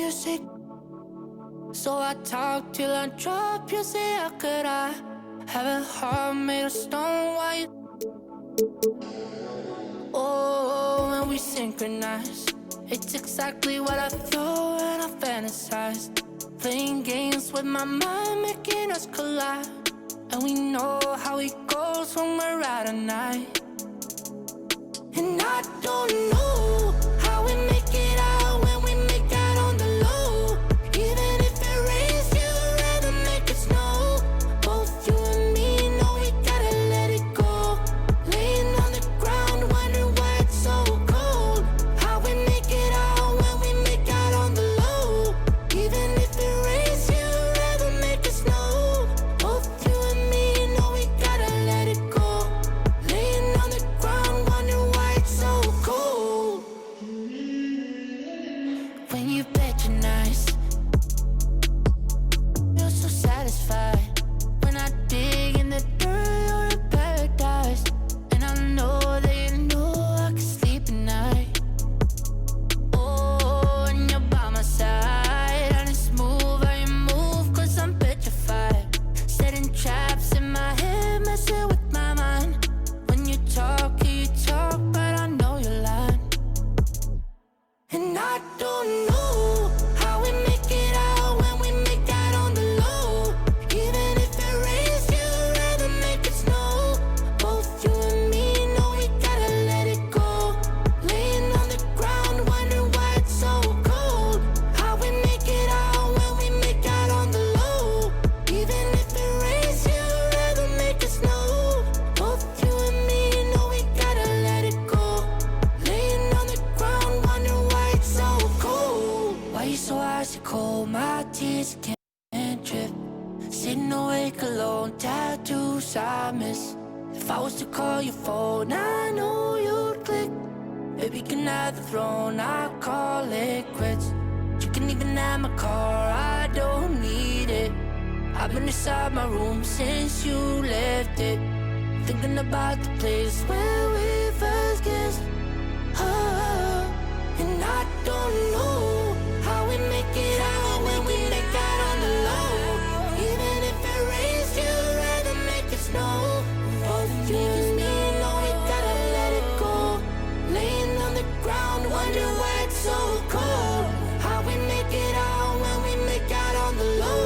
music. So I talk till I drop. You say, how could I have a heart made of stone? Why you? Oh, when we synchronize, it's exactly what I thought and I fantasized. Playing games with my mind, making us collide. And we know how it goes when we're out at night. And I don't know how we make it out when we make out on the low. Even if it rains, you'd rather make it snow. Both you and me know we gotta let it go. Laying on the ground, wondering why it's so cold. How we make it out when we make out on the low. Even if it rains, you'd rather make it snow. Both you and me know we gotta let it go. Laying on the ground, wondering why it's so cold. When you patronize, feel so satisfied. When I dig in the dirt, you're in paradise. And I know that you know I can sleep at night. Oh, and you're by my side. And it's smooth how you move, cause I'm petrified. Setting traps in my head, messing with my mind. When you talk, but I know you're lying. And I don't know how we make it out when we make out on the low. Even if it rains, you'd rather make it snow. Both you and me know we gotta let it go. Laying on the ground, wondering why it's so cold. How we make it out when we make out on the low. Even if it rains, you'd rather make it snow. Both you and me know we gotta let it go. Laying on the ground, wondering why it's so cold. Why you so icy cold? My tears can't drip. Sitting awake alone, tattoos I miss. If I was to call your phone, I know you'd click. Baby, can I have the throne? I call it quits. You can even have my car, I don't need it. I've been inside my room since you left it. Thinking about the place where we first kissed. Oh, and I don't know how we make it out when we make out on the low. Even if it rains, you'd rather make it snow. Both you and me know we gotta let it go. Laying on the ground, wondering why it's so cold. How we make it out when we make out on the low.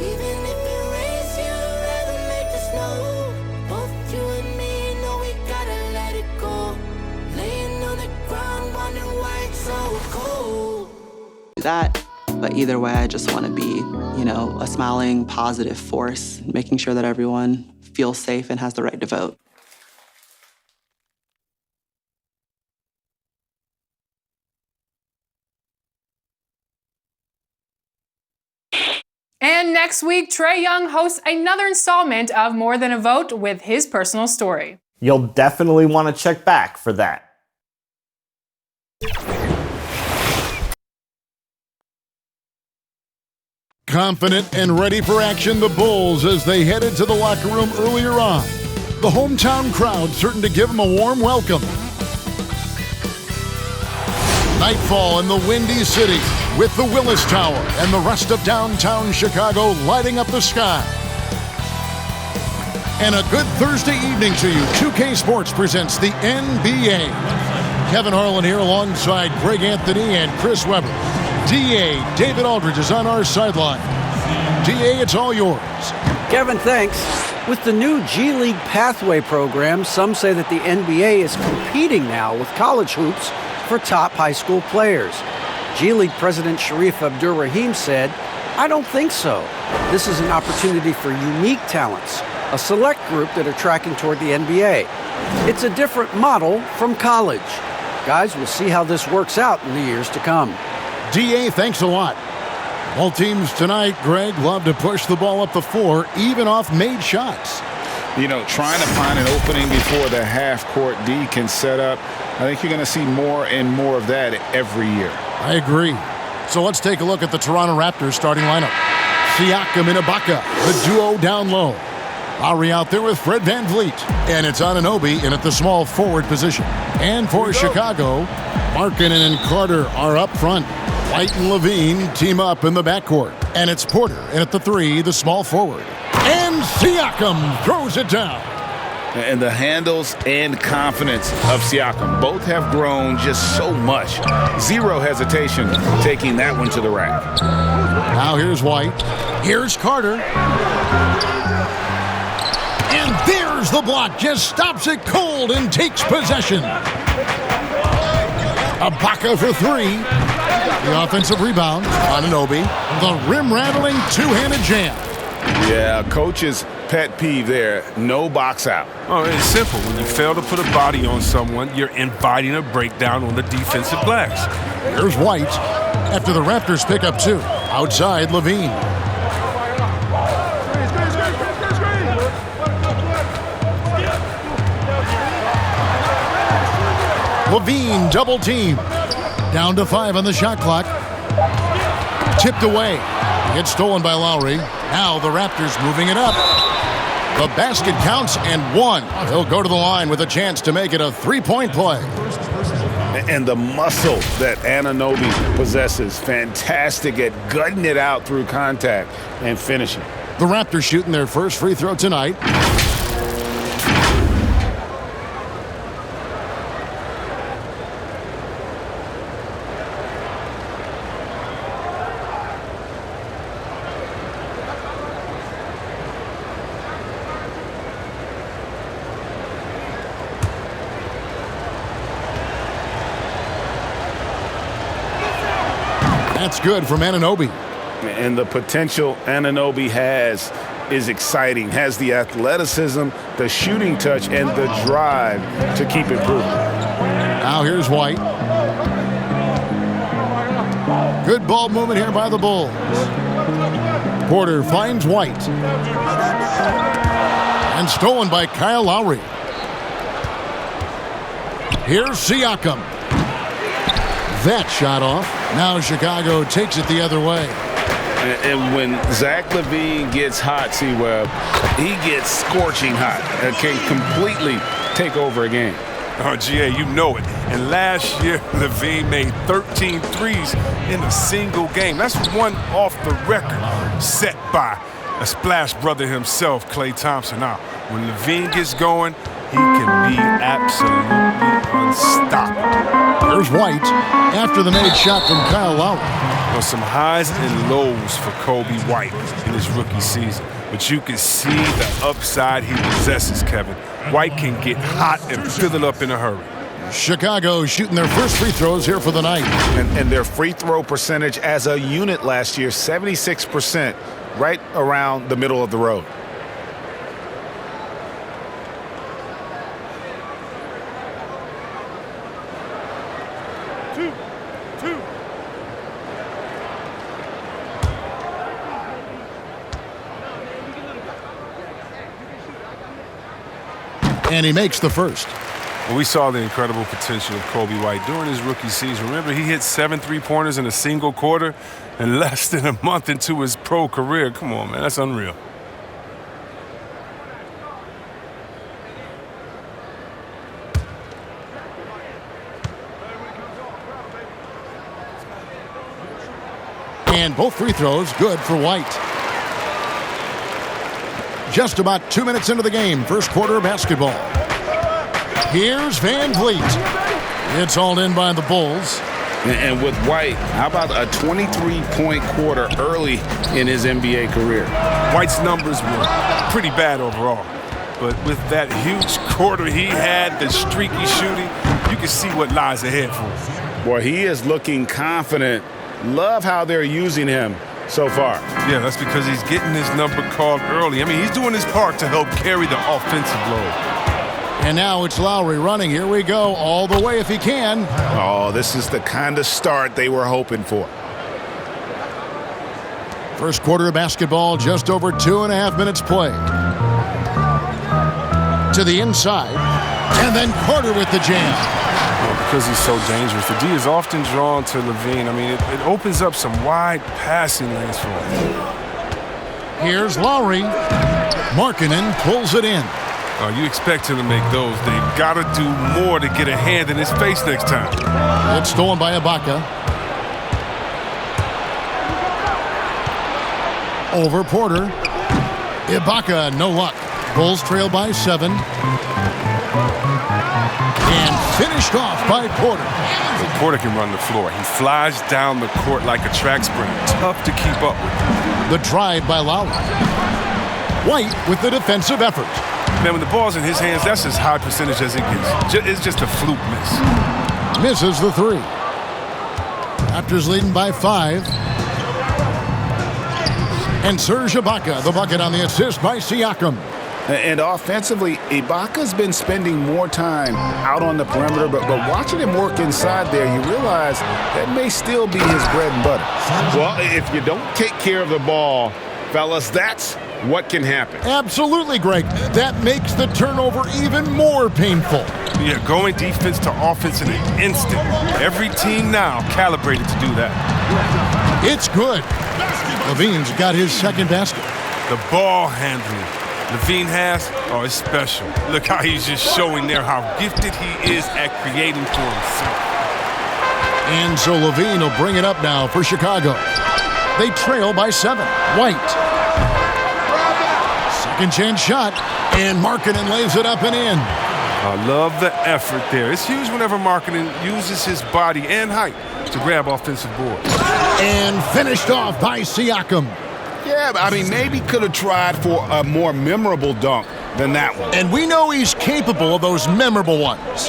Even if it rains, you'd rather make it snow. Both you and me know we gotta let it go. Laying on the ground, wondering why it's so cold. That. But either way, I just want to be, a smiling, positive force, making sure that everyone feels safe and has the right to vote. And next week, Trae Young hosts another installment of More Than a Vote with his personal story. You'll definitely want to check back for that. Confident and ready for action, the Bulls as they headed to the locker room earlier on. The hometown crowd certain to give them a warm welcome. Nightfall in the Windy City with the Willis Tower and the rest of downtown Chicago lighting up the sky. And a good Thursday evening to you. 2K Sports presents the NBA. Kevin Harlan here alongside Greg Anthony and Chris Webber. DA David Aldridge is on our sideline. DA, it's all yours. Kevin, thanks. With the new G League Pathway program, some say that the NBA is competing now with college hoops for top high school players. G League President Sharif Abdur-Rahim said, "I don't think so. This is an opportunity for unique talents, a select group that are tracking toward the NBA. It's a different model from college. Guys, we'll see how this works out in the years to come." DA, thanks a lot. Both teams tonight, Greg, love to push the ball up the floor, even off made shots. Trying to find an opening before the half-court D can set up. I think you're going to see more and more of that every year. I agree. So let's take a look at the Toronto Raptors starting lineup. Siakam and Ibaka, the duo down low. Lowry out there with Fred VanVleet. And it's Anunoby in at the small forward position. And for Chicago, Markkanen and Carter are up front. White and LaVine team up in the backcourt. And it's Porter in at the 3, the small forward. And Siakam throws it down. And the handles and confidence of Siakam both have grown just so much. Zero hesitation taking that one to the rack. Now here's White. Here's Carter. And there's the block. Just stops it cold and takes possession. Ibaka for 3. The offensive rebound. Anunoby. The rim-rattling two-handed jam. Yeah, coach's pet peeve there. No box out. Oh, it's simple. When you fail to put a body on someone, you're inviting a breakdown on the defensive glass. Here's White after the Raptors pick up 2. Outside, LaVine. LaVine double team. Down to 5 on the shot clock. Tipped away. Gets stolen by Lowry. Now the Raptors moving it up. The basket counts and 1. He'll go to the line with a chance to make it a 3-point play. And the muscle that Anunoby possesses, fantastic at gutting it out through contact and finishing. The Raptors shooting their first free throw tonight. That's good from Anunoby. And the potential Anunoby has is exciting. Has the athleticism, the shooting touch, and the drive to keep improving. Now here's White. Good ball movement here by the Bulls. Porter finds White. And stolen by Kyle Lowry. Here's Siakam. That shot off. Now Chicago takes it the other way. And when Zach LaVine gets hot, C-Web, he gets scorching hot and can completely take over a game. Oh, GA, you know it. And last year, LaVine made 13 threes in a single game. That's one off the record set by a splash brother himself, Klay Thompson. Now, when LaVine gets going, he can be absolutely unstoppable. There's White after the made shot from Kyle Lowry. Well, some highs and lows for Kobe White in his rookie season. But you can see the upside he possesses, Kevin. White can get hot and fill it up in a hurry. Chicago shooting their first free throws here for the night. And their free throw percentage as a unit last year, 76%, right around the middle of the road. And he makes the first. Well, we saw the incredible potential of Kobe White during his rookie season. Remember, he hit 7 3-pointers in a single quarter and less than a month into his pro career. Come on, man, that's unreal. And both free throws good for White. Just about 2 minutes into the game, first quarter of basketball. Here's Van Vliet. It's hauled in by the Bulls. And with White, how about a 23-point quarter early in his NBA career? White's numbers were pretty bad overall. But with that huge quarter he had, the streaky shooting, you can see what lies ahead for him. Boy, he is looking confident. Love how they're using him so far. Yeah, that's because he's getting his number called early. I mean, he's doing his part to help carry the offensive load. And now it's Lowry running. Here we go, all the way if he can. Oh, this is the kind of start they were hoping for. First quarter of basketball, just over 2.5 minutes play. To the inside, and then Carter with the jam. Well, because he's so dangerous, the D is often drawn to LaVine. I mean, it opens up some wide passing lanes for him. Here's Lowry. Markkanen pulls it in. You expect him to make those. They've got to do more to get a hand in his face next time. It's stolen by Ibaka. Over Porter. Ibaka, no luck. Bulls trail by 7. And finished off by Porter. Porter can run the floor. He flies down the court like a track sprinter. Tough to keep up with. The drive by Lowry. White with the defensive effort. Man, when the ball's in his hands, that's as high percentage as it gets. It's just a fluke miss. Misses the 3. Raptors leading by 5. And Serge Ibaka, the bucket on the assist by Siakam. And offensively, Ibaka's been spending more time out on the perimeter, but watching him work inside there, you realize that may still be his bread and butter. Well, if you don't take care of the ball, fellas, that's what can happen. Absolutely, Greg. That makes the turnover even more painful. Yeah, going defense to offense in an instant. Every team now calibrated to do that. It's good. LaVine's got his second basket. The ball handling LaVine has, oh, it's special. Look how he's just showing there how gifted he is at creating for himself. And so LaVine will bring it up now for Chicago. They trail by 7. White. Second chance shot. And Markkanen lays it up and in. I love the effort there. It's huge whenever Markkanen uses his body and height to grab offensive boards. And finished off by Siakam. Yeah, I mean, maybe could have tried for a more memorable dunk than that one. And we know he's capable of those memorable ones.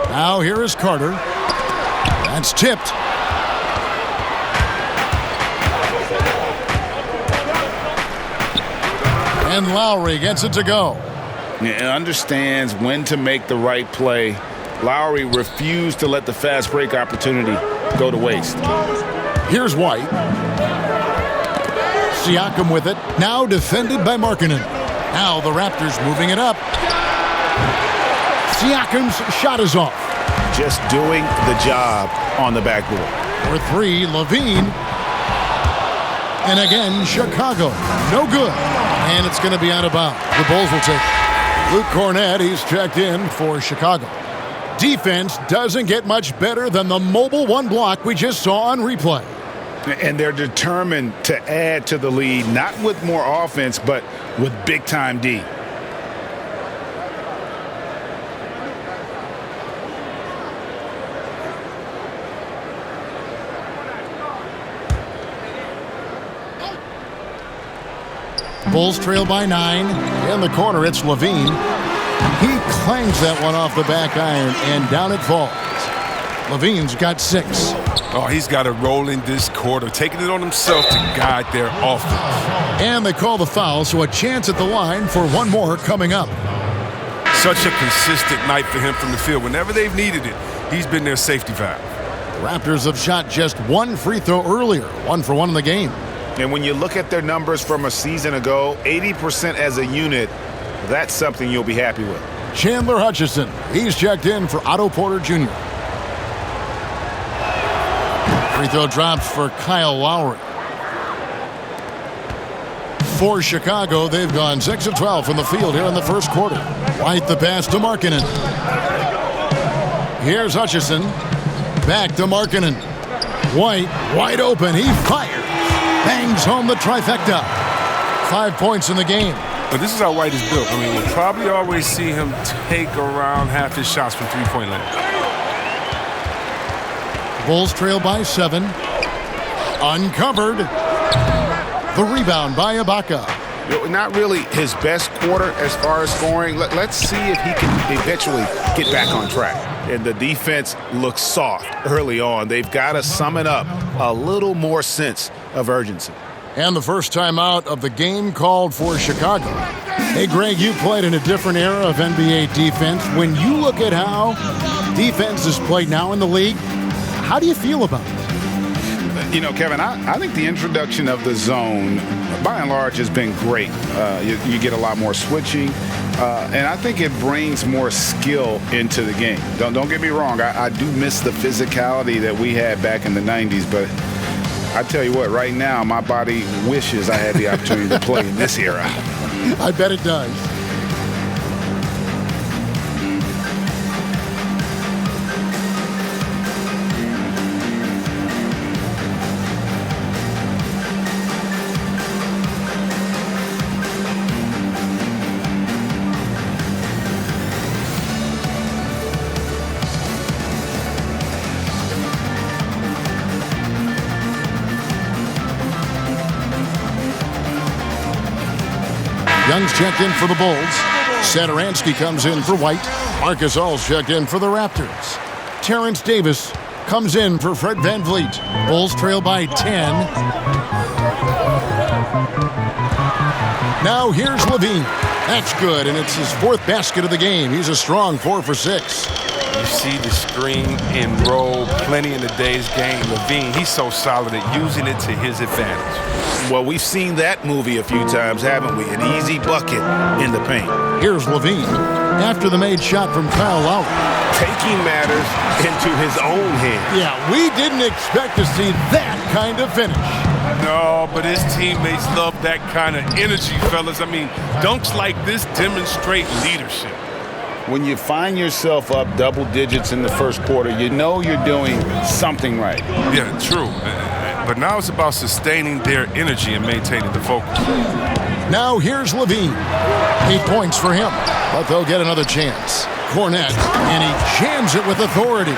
Now here is Carter. That's tipped. And Lowry gets it to go. And understands when to make the right play. Lowry refused to let the fast break opportunity go to waste. Here's White. Siakam with it. Now defended by Markkanen. Now the Raptors moving it up. Siakam's shot is off. Just doing the job on the backboard. For 3, LaVine. And again, Chicago. No good. And it's going to be out of bounds. The Bulls will take it. Luke Cornett, he's checked in for Chicago. Defense doesn't get much better than the mobile 1 block we just saw on replay. And they're determined to add to the lead, not with more offense, but with big-time D. Bulls trail by 9. In the corner, it's LaVine. He clangs that one off the back iron, and down it falls. LaVine's got 6. Oh, he's got to roll in this quarter, taking it on himself to guide their offense. And they call the foul, so a chance at the line for one more coming up. Such a consistent night for him from the field. Whenever they've needed it, he's been their safety valve. The Raptors have shot just 1 free throw earlier, 1 for 1 in the game. And when you look at their numbers from a season ago, 80% as a unit, that's something you'll be happy with. Chandler Hutchison, he's checked in for Otto Porter Jr. Free throw drops for Kyle Lowry. For Chicago, they've gone 6 of 12 from the field here in the first quarter. White the pass to Markkanen. Here's Hutchison. Back to Markkanen. White, wide open. He fires. Bangs home the trifecta. 5 points in the game. But this is how White is built. I mean, we'll probably always see him take around half his shots from three-point land. Bulls trail by 7. Uncovered. The rebound by Ibaka. Not really his best quarter as far as scoring. Let's see if he can eventually get back on track. And the defense looks soft early on. They've got to sum it up. A little more sense of urgency. And the first time out of the game called for Chicago. Hey, Greg, you played in a different era of NBA defense. When you look at how defense is played now in the league, how do you feel about it? You know, Kevin, I think the introduction of the zone, by and large, has been great. You get a lot more switching, and I think it brings more skill into the game. Don't get me wrong. I do miss the physicality that we had back in the 90s, but I tell you what, right now, my body wishes I had the opportunity to play in this era. I bet it does. Young's checked in for the Bulls. Satoransky comes in for White. Marcus All's checked in for the Raptors. Terrence Davis comes in for Fred VanVleet. Bulls trail by 10. Now here's LaVine. That's good, and it's his 4th basket of the game. He's a strong 4 for 6. You see the screen and roll plenty in today's game. LaVine, he's so solid at using it to his advantage. Well, we've seen that movie a few times, haven't we? An easy bucket in the paint. Here's LaVine after the made shot from Kyle Lowry. Taking matters into his own hands. Yeah, we didn't expect to see that kind of finish. No, but his teammates love that kind of energy, fellas. I mean, dunks like this demonstrate leadership. When you find yourself up double digits in the first quarter, you know you're doing something right. Yeah, true. But now it's about sustaining their energy and maintaining the focus. Now here's LaVine. 8 points for him, but they'll get another chance. Cornet, and he jams it with authority.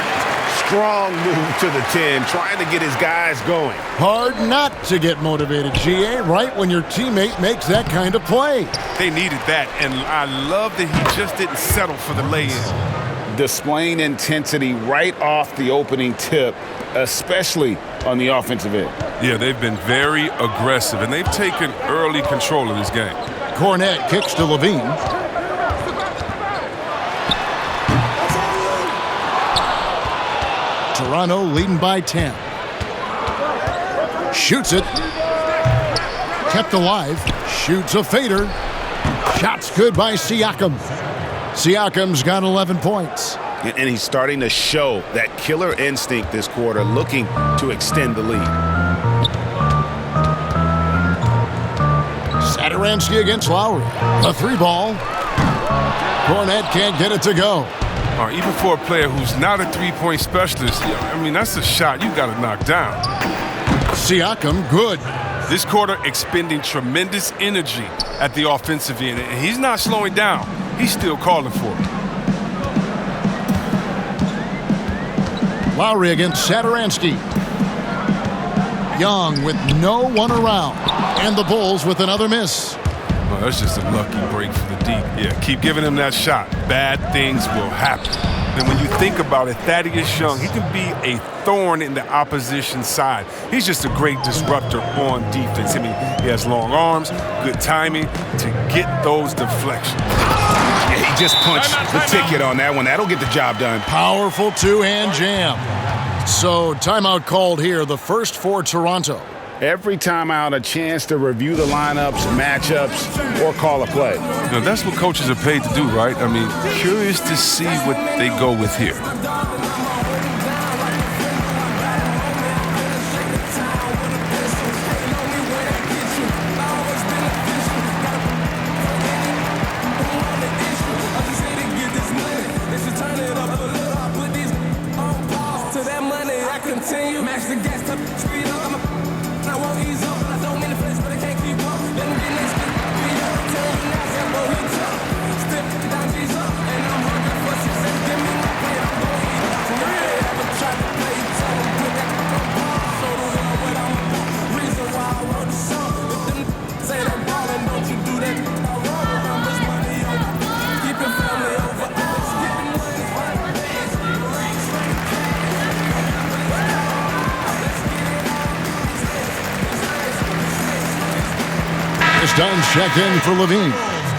Strong move to the 10, trying to get his guys going. Hard not to get motivated, GA, right when your teammate makes that kind of play. They needed that, and I love that he just didn't settle for the lay-in. Displaying intensity right off the opening tip, especially on the offensive end. Yeah, they've been very aggressive, and they've taken early control of this game. Cornet kicks to LaVine. Toronto leading by 10. Shoots it. Kept alive. Shoots a fader. Shots good by Siakam. Siakam's got 11 points. And he's starting to show that killer instinct this quarter, looking to extend the lead. Satoransky against Lowry. A 3-ball. Cornet can't get it to go. Even for a player who's not a three-point specialist, I mean, that's a shot you got to knock down. Siakam, good. This quarter expending tremendous energy at the offensive end, and he's not slowing down. He's still calling for it. Lowry against Satoransky. Young with no one around. And the Bulls with another miss. Well, that's just a lucky break for the deep. Yeah, keep giving him that shot. Bad things will happen. And when you think about it, Thaddeus Young, he can be a thorn in the opposition side. He's just a great disruptor on defense. I mean, he has long arms, good timing to get those deflections. Yeah, he just punched the ticket on that one. That'll get the job done. Powerful two-hand jam. So timeout called here, the first for Toronto. Every timeout, a chance to review the lineups, matchups, or call a play. You know, that's what coaches are paid to do, right? I mean, curious to see what they go with here. Dunn's checked in for LaVine.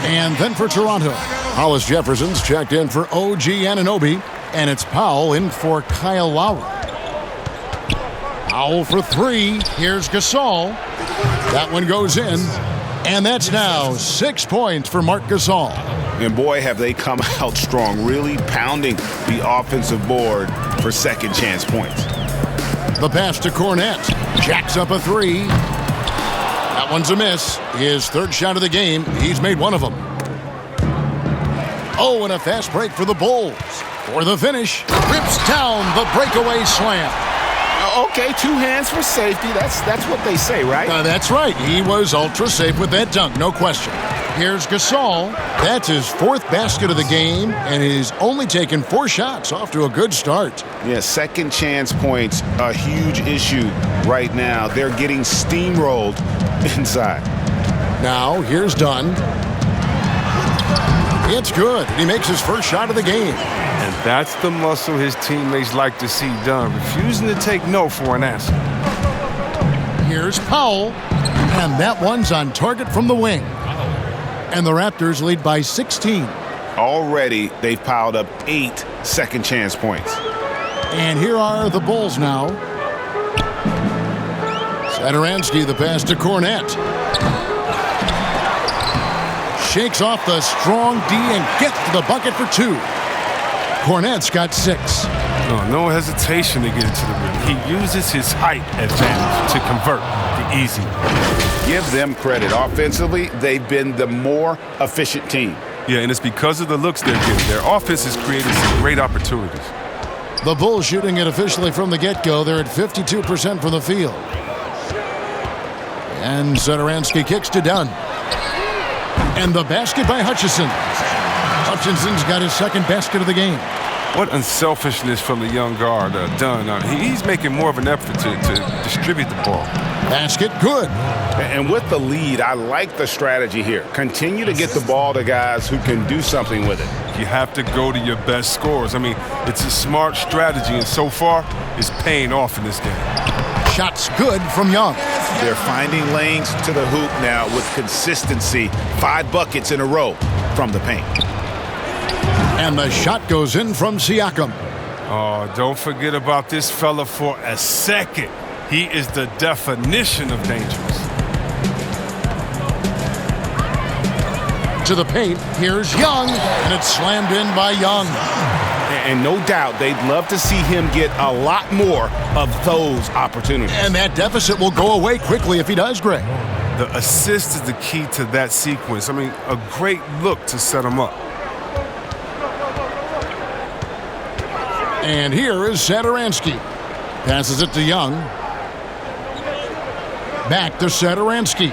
And then for Toronto, Hollis Jefferson's checked in for OG Anunoby. And it's Powell in for Kyle Lowry. Powell for 3. Here's Gasol. That one goes in. And that's now 6 points for Marc Gasol. And boy, have they come out strong, really pounding the offensive board for second chance points. The pass to Cornet. Jacks up a 3. That one's a miss. His third shot of the game. He's made one of them. Oh, and a fast break for the Bulls. For the finish, rips down the breakaway slam. Okay, 2 hands for safety. That's what they say, right? That's right. He was ultra safe with that dunk, no question. Here's Gasol. That's his 4th basket of the game, and he's only taken 4 shots. Off to a good start. Yeah, second chance points, a huge issue right now. They're getting steamrolled inside. Now, here's Dunn. It's good. He makes his first shot of the game. And that's the muscle his teammates like to see done, refusing to take no for an answer. Here's Powell, and that one's on target from the wing. And the Raptors lead by 16. Already, they've piled up 8 second chance points. And here are the Bulls now. Satoransky, the pass to Cornette. Shakes off the strong D and gets to the bucket for 2. Cornette's got 6. No hesitation to get it to the rim. He uses his height advantage to convert the easy. Give them credit. Offensively, they've been the more efficient team. Yeah, and it's because of the looks they're getting. Their offense has created some great opportunities. The Bulls shooting it officially from the get-go. They're at 52% from the field. And Satoransky kicks to Dunn. And the basket by Hutchison. Hutchison's got his second basket of the game. What unselfishness from the young guard, Dunn. He's making more of an effort to distribute the ball. Basket good. And with the lead, I like the strategy here. Continue to get the ball to guys who can do something with it. You have to go to your best scorers. I mean, it's a smart strategy, and so far, it's paying off in this game. Shots good from Young. They're finding lanes to the hoop now with consistency. 5 buckets in a row from the paint. And the shot goes in from Siakam. Oh, don't forget about this fella for a second. He is the definition of dangerous. To the paint, here's Young, and it's slammed in by Young. And no doubt they'd love to see him get a lot more of those opportunities. And that deficit will go away quickly if he does, Greg. The assist is the key to that sequence. I mean, a great look to set him up. And here is Satoransky. Passes it to Young. Back to Satoransky.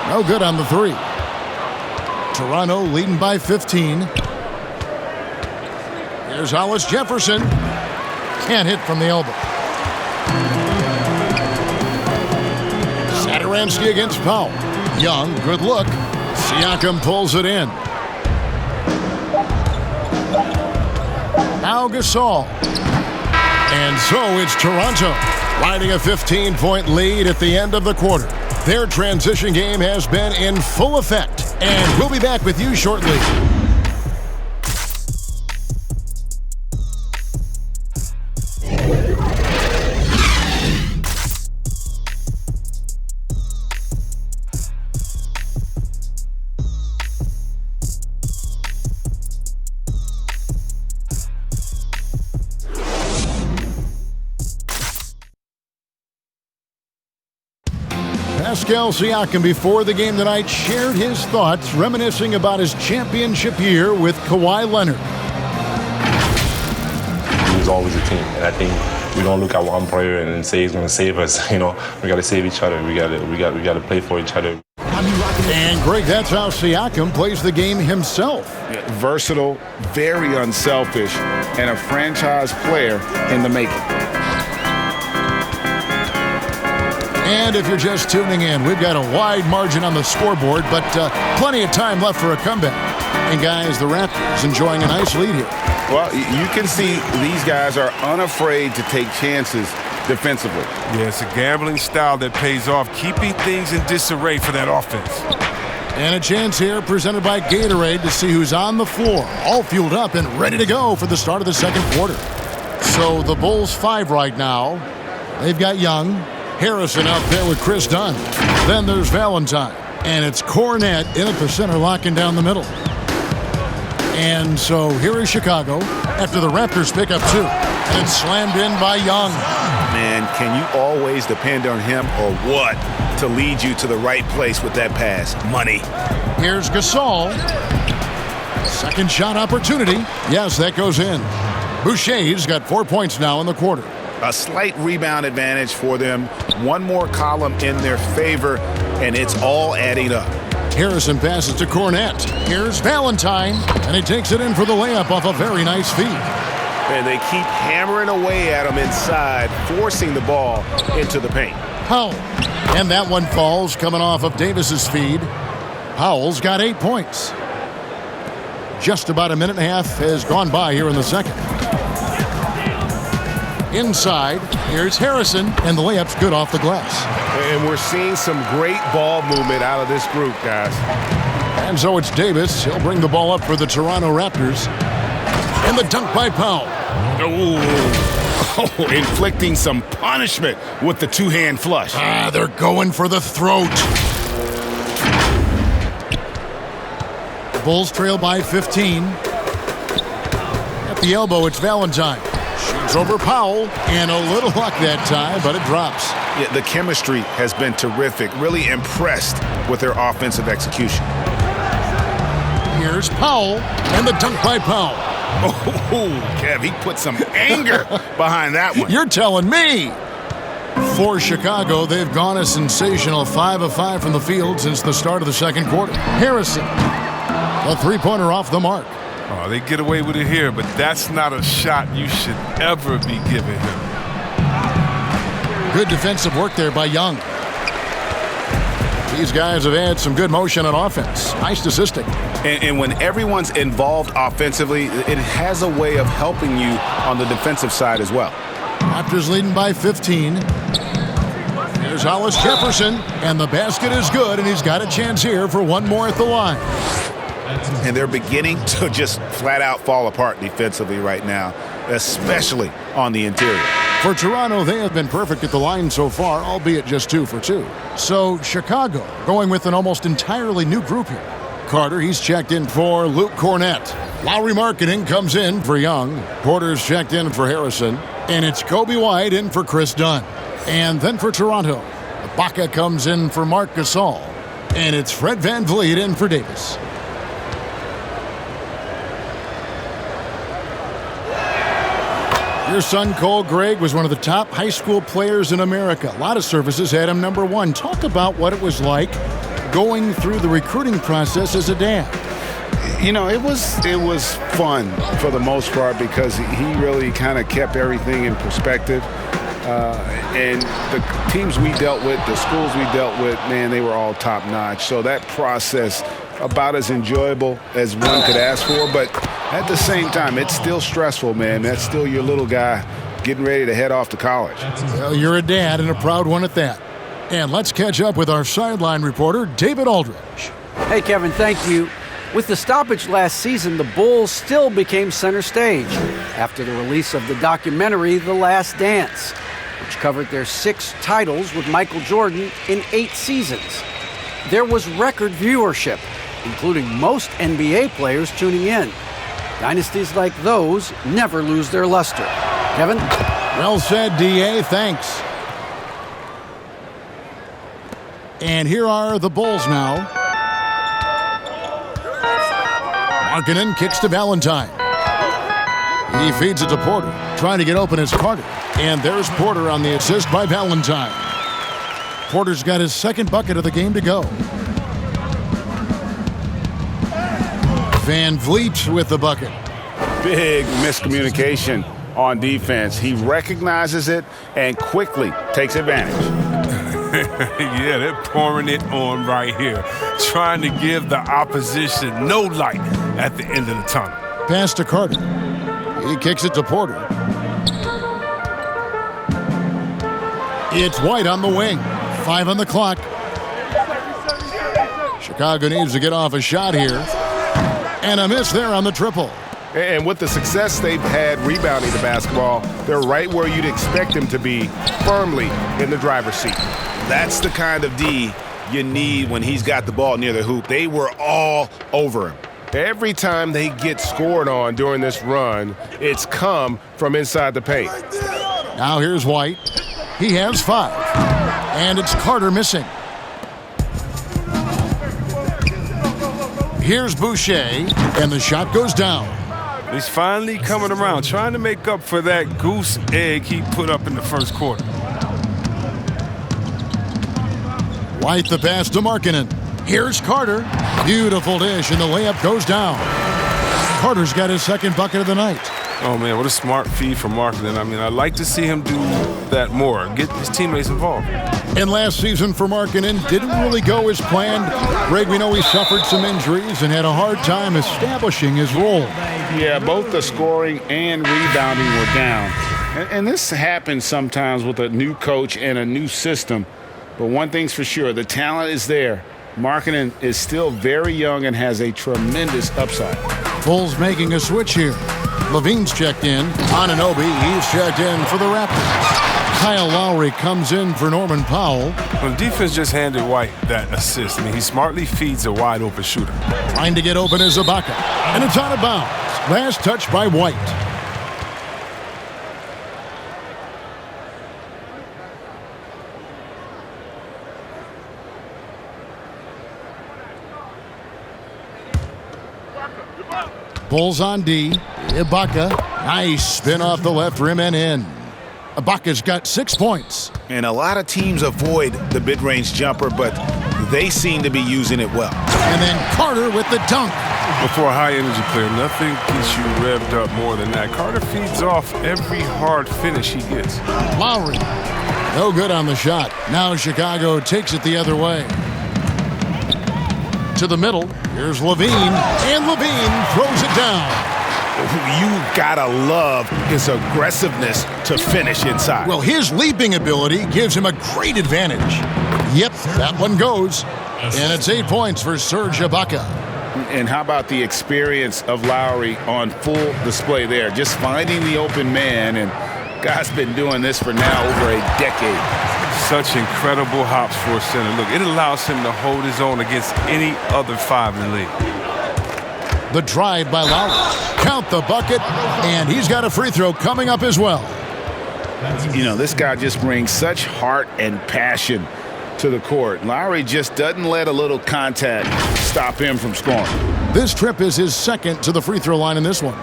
No good on the 3. Toronto leading by 15. Here's Hollis Jefferson. Can't hit from the elbow. Satoransky against Powell. Young, good look. Siakam pulls it in. Now Gasol. And so it's Toronto, riding a 15-point lead at the end of the quarter. Their transition game has been in full effect, and we'll be back with you shortly. Pascal Siakam, before the game tonight, shared his thoughts, reminiscing about his championship year with Kawhi Leonard. It was always a team, and I think we don't look at one player and say he's going to save us. You know, we got to save each other. We got to play for each other. And Greg, that's how Siakam plays the game himself. Versatile, very unselfish, and a franchise player in the making. And if you're just tuning in, we've got a wide margin on the scoreboard, but plenty of time left for a comeback. And guys, the Raptors enjoying a nice lead here. Well, you can see these guys are unafraid to take chances defensively. Yeah, it's a gambling style that pays off, keeping things in disarray for that offense. And a chance here presented by Gatorade to see who's on the floor, all fueled up and ready to go for the start of the second quarter. So the Bulls 5 right now. They've got Young. Harrison out there with Chris Dunn. Then there's Valentine. And it's Cornette in at the center, locking down the middle. And so here is Chicago after the Raptors pick up 2. And it's slammed in by Young. Man, can you always depend on him or what to lead you to the right place with that pass? Money. Here's Gasol. Second shot opportunity. Yes, that goes in. Boucher's got 4 points now in the quarter. A slight rebound advantage for them. One more column in their favor, and it's all adding up. Harrison passes to Cornette. Here's Valentine, and he takes it in for the layup off a very nice feed. And they keep hammering away at him inside, forcing the ball into the paint. Powell. And that one falls coming off of Davis's feed. Powell's got 8 points. Just about a minute and a half has gone by here in the second. Inside, here's Harrison, and the layup's good off the glass. And we're seeing some great ball movement out of this group, guys. And so it's Davis. He'll bring the ball up for the Toronto Raptors. And the dunk by Powell. Oh, inflicting some punishment with the two-hand flush. They're going for the throat. The Bulls trail by 15. At the elbow, it's Valentine. Shoots over Powell, and a little luck that time, but it drops. Yeah, the chemistry has been terrific. Really impressed with their offensive execution. Here's Powell, and the dunk by Powell. Oh, Kev, he put some anger behind that one. You're telling me. For Chicago, they've gone a sensational 5 of 5 from the field since the start of the second quarter. Harrison, a three-pointer off the mark. Oh, they get away with it here, but that's not a shot you should ever be giving him. Good defensive work there by Young. These guys have had some good motion on offense. Nice assisting. And when everyone's involved offensively, it has a way of helping you on the defensive side as well. Raptors leading by 15. Here's Hollis Jefferson, and the basket is good, and he's got a chance here for one more at the line. And they're beginning to just flat out fall apart defensively right now, especially on the interior. For Toronto, they have been perfect at the line so far, albeit just 2 for 2. So Chicago going with an almost entirely new group here. Carter, he's checked in for Luke Cornett. Lowry marketing comes in for Young. Porter's checked in for Harrison. And it's Kobe White in for Chris Dunn. And then for Toronto, Ibaka comes in for Marc Gasol. And it's Fred VanVleet in for Davis. Your son, Cole Gregg, was one of the top high school players in America. A lot of services had him number 1. Talk about what it was like going through the recruiting process as a dad. You know, it was fun for the most part because he really kind of kept everything in perspective. And the teams we dealt with, the schools we dealt with, man, they were all top-notch. So that process, about as enjoyable as one could ask for. But at the same time, it's still stressful, man. That's still your little guy getting ready to head off to college. Well, you're a dad and a proud one at that. And let's catch up with our sideline reporter, David Aldridge. Hey, Kevin, thank you. With the stoppage last season, the Bulls still became center stage after the release of the documentary The Last Dance, which covered their 6 titles with Michael Jordan in 8 seasons. There was record viewership, including most NBA players tuning in. Dynasties like those never lose their luster. Kevin? Well said, D.A. Thanks. And here are the Bulls now. Markkanen kicks to Valentine. He feeds it to Porter. Trying to get open is Carter. And there's Porter on the assist by Valentine. Porter's got his second bucket of the game to go. VanVleet with the bucket. Big miscommunication on defense. He recognizes it and quickly takes advantage. Yeah, they're pouring it on right here, trying to give the opposition no light at the end of the tunnel. Pass to Carter. He kicks it to Porter. It's White on the wing. 5 on the clock. Chicago needs to get off a shot here. And a miss there on the triple. And with the success they've had rebounding the basketball, they're right where you'd expect them to be, firmly in the driver's seat. That's the kind of D you need when he's got the ball near the hoop. They were all over him. Every time they get scored on during this run, it's come from inside the paint. Now here's White. He has 5. And it's Carter missing. Here's Boucher, and the shot goes down. He's finally coming around, trying to make up for that goose egg he put up in the first quarter. White the pass to Markkanen. Here's Carter. Beautiful dish, and the layup goes down. Carter's got his second bucket of the night. Oh, man, what a smart feed for marketing. I mean, I'd like to see him do that more, get his teammates involved. And last season for Markkanen didn't really go as planned. Greg, we know he suffered some injuries and had a hard time establishing his role. Yeah, both the scoring and rebounding were down. And this happens sometimes with a new coach and a new system. But one thing's for sure, the talent is there. Markkanen is still very young and has a tremendous upside. Bulls making a switch here. LaVine's checked in. Anunoby, he's checked in for the Raptors. Kyle Lowry comes in for Norman Powell. Well, defense just handed White that assist. I mean, he smartly feeds a wide-open shooter. Trying to get open is Ibaka. And it's out of bounds. Last touch by White. Bulls on D. Ibaka. Nice spin off the left rim and in. Ibaka's got 6 points. And a lot of teams avoid the mid-range jumper, but they seem to be using it well. And then Carter with the dunk. Before a high-energy player, nothing gets you revved up more than that. Carter feeds off every hard finish he gets. Lowry. No good on the shot. Now Chicago takes it the other way. To the middle. Here's LaVine. And LaVine throws it down. You gotta love his aggressiveness to finish inside. Well, his leaping ability gives him a great advantage. Yep, that one goes. And it's 8 points for Serge Ibaka. And how about the experience of Lowry on full display there? Just finding the open man, and guy's been doing this for now over a decade. Such incredible hops for a center. Look, it allows him to hold his own against any other five in the league. The drive by Lowry. Count the bucket, and he's got a free throw coming up as well. You know, this guy just brings such heart and passion to the court. Lowry just doesn't let a little contact stop him from scoring. This trip is his second to the free throw line in this one.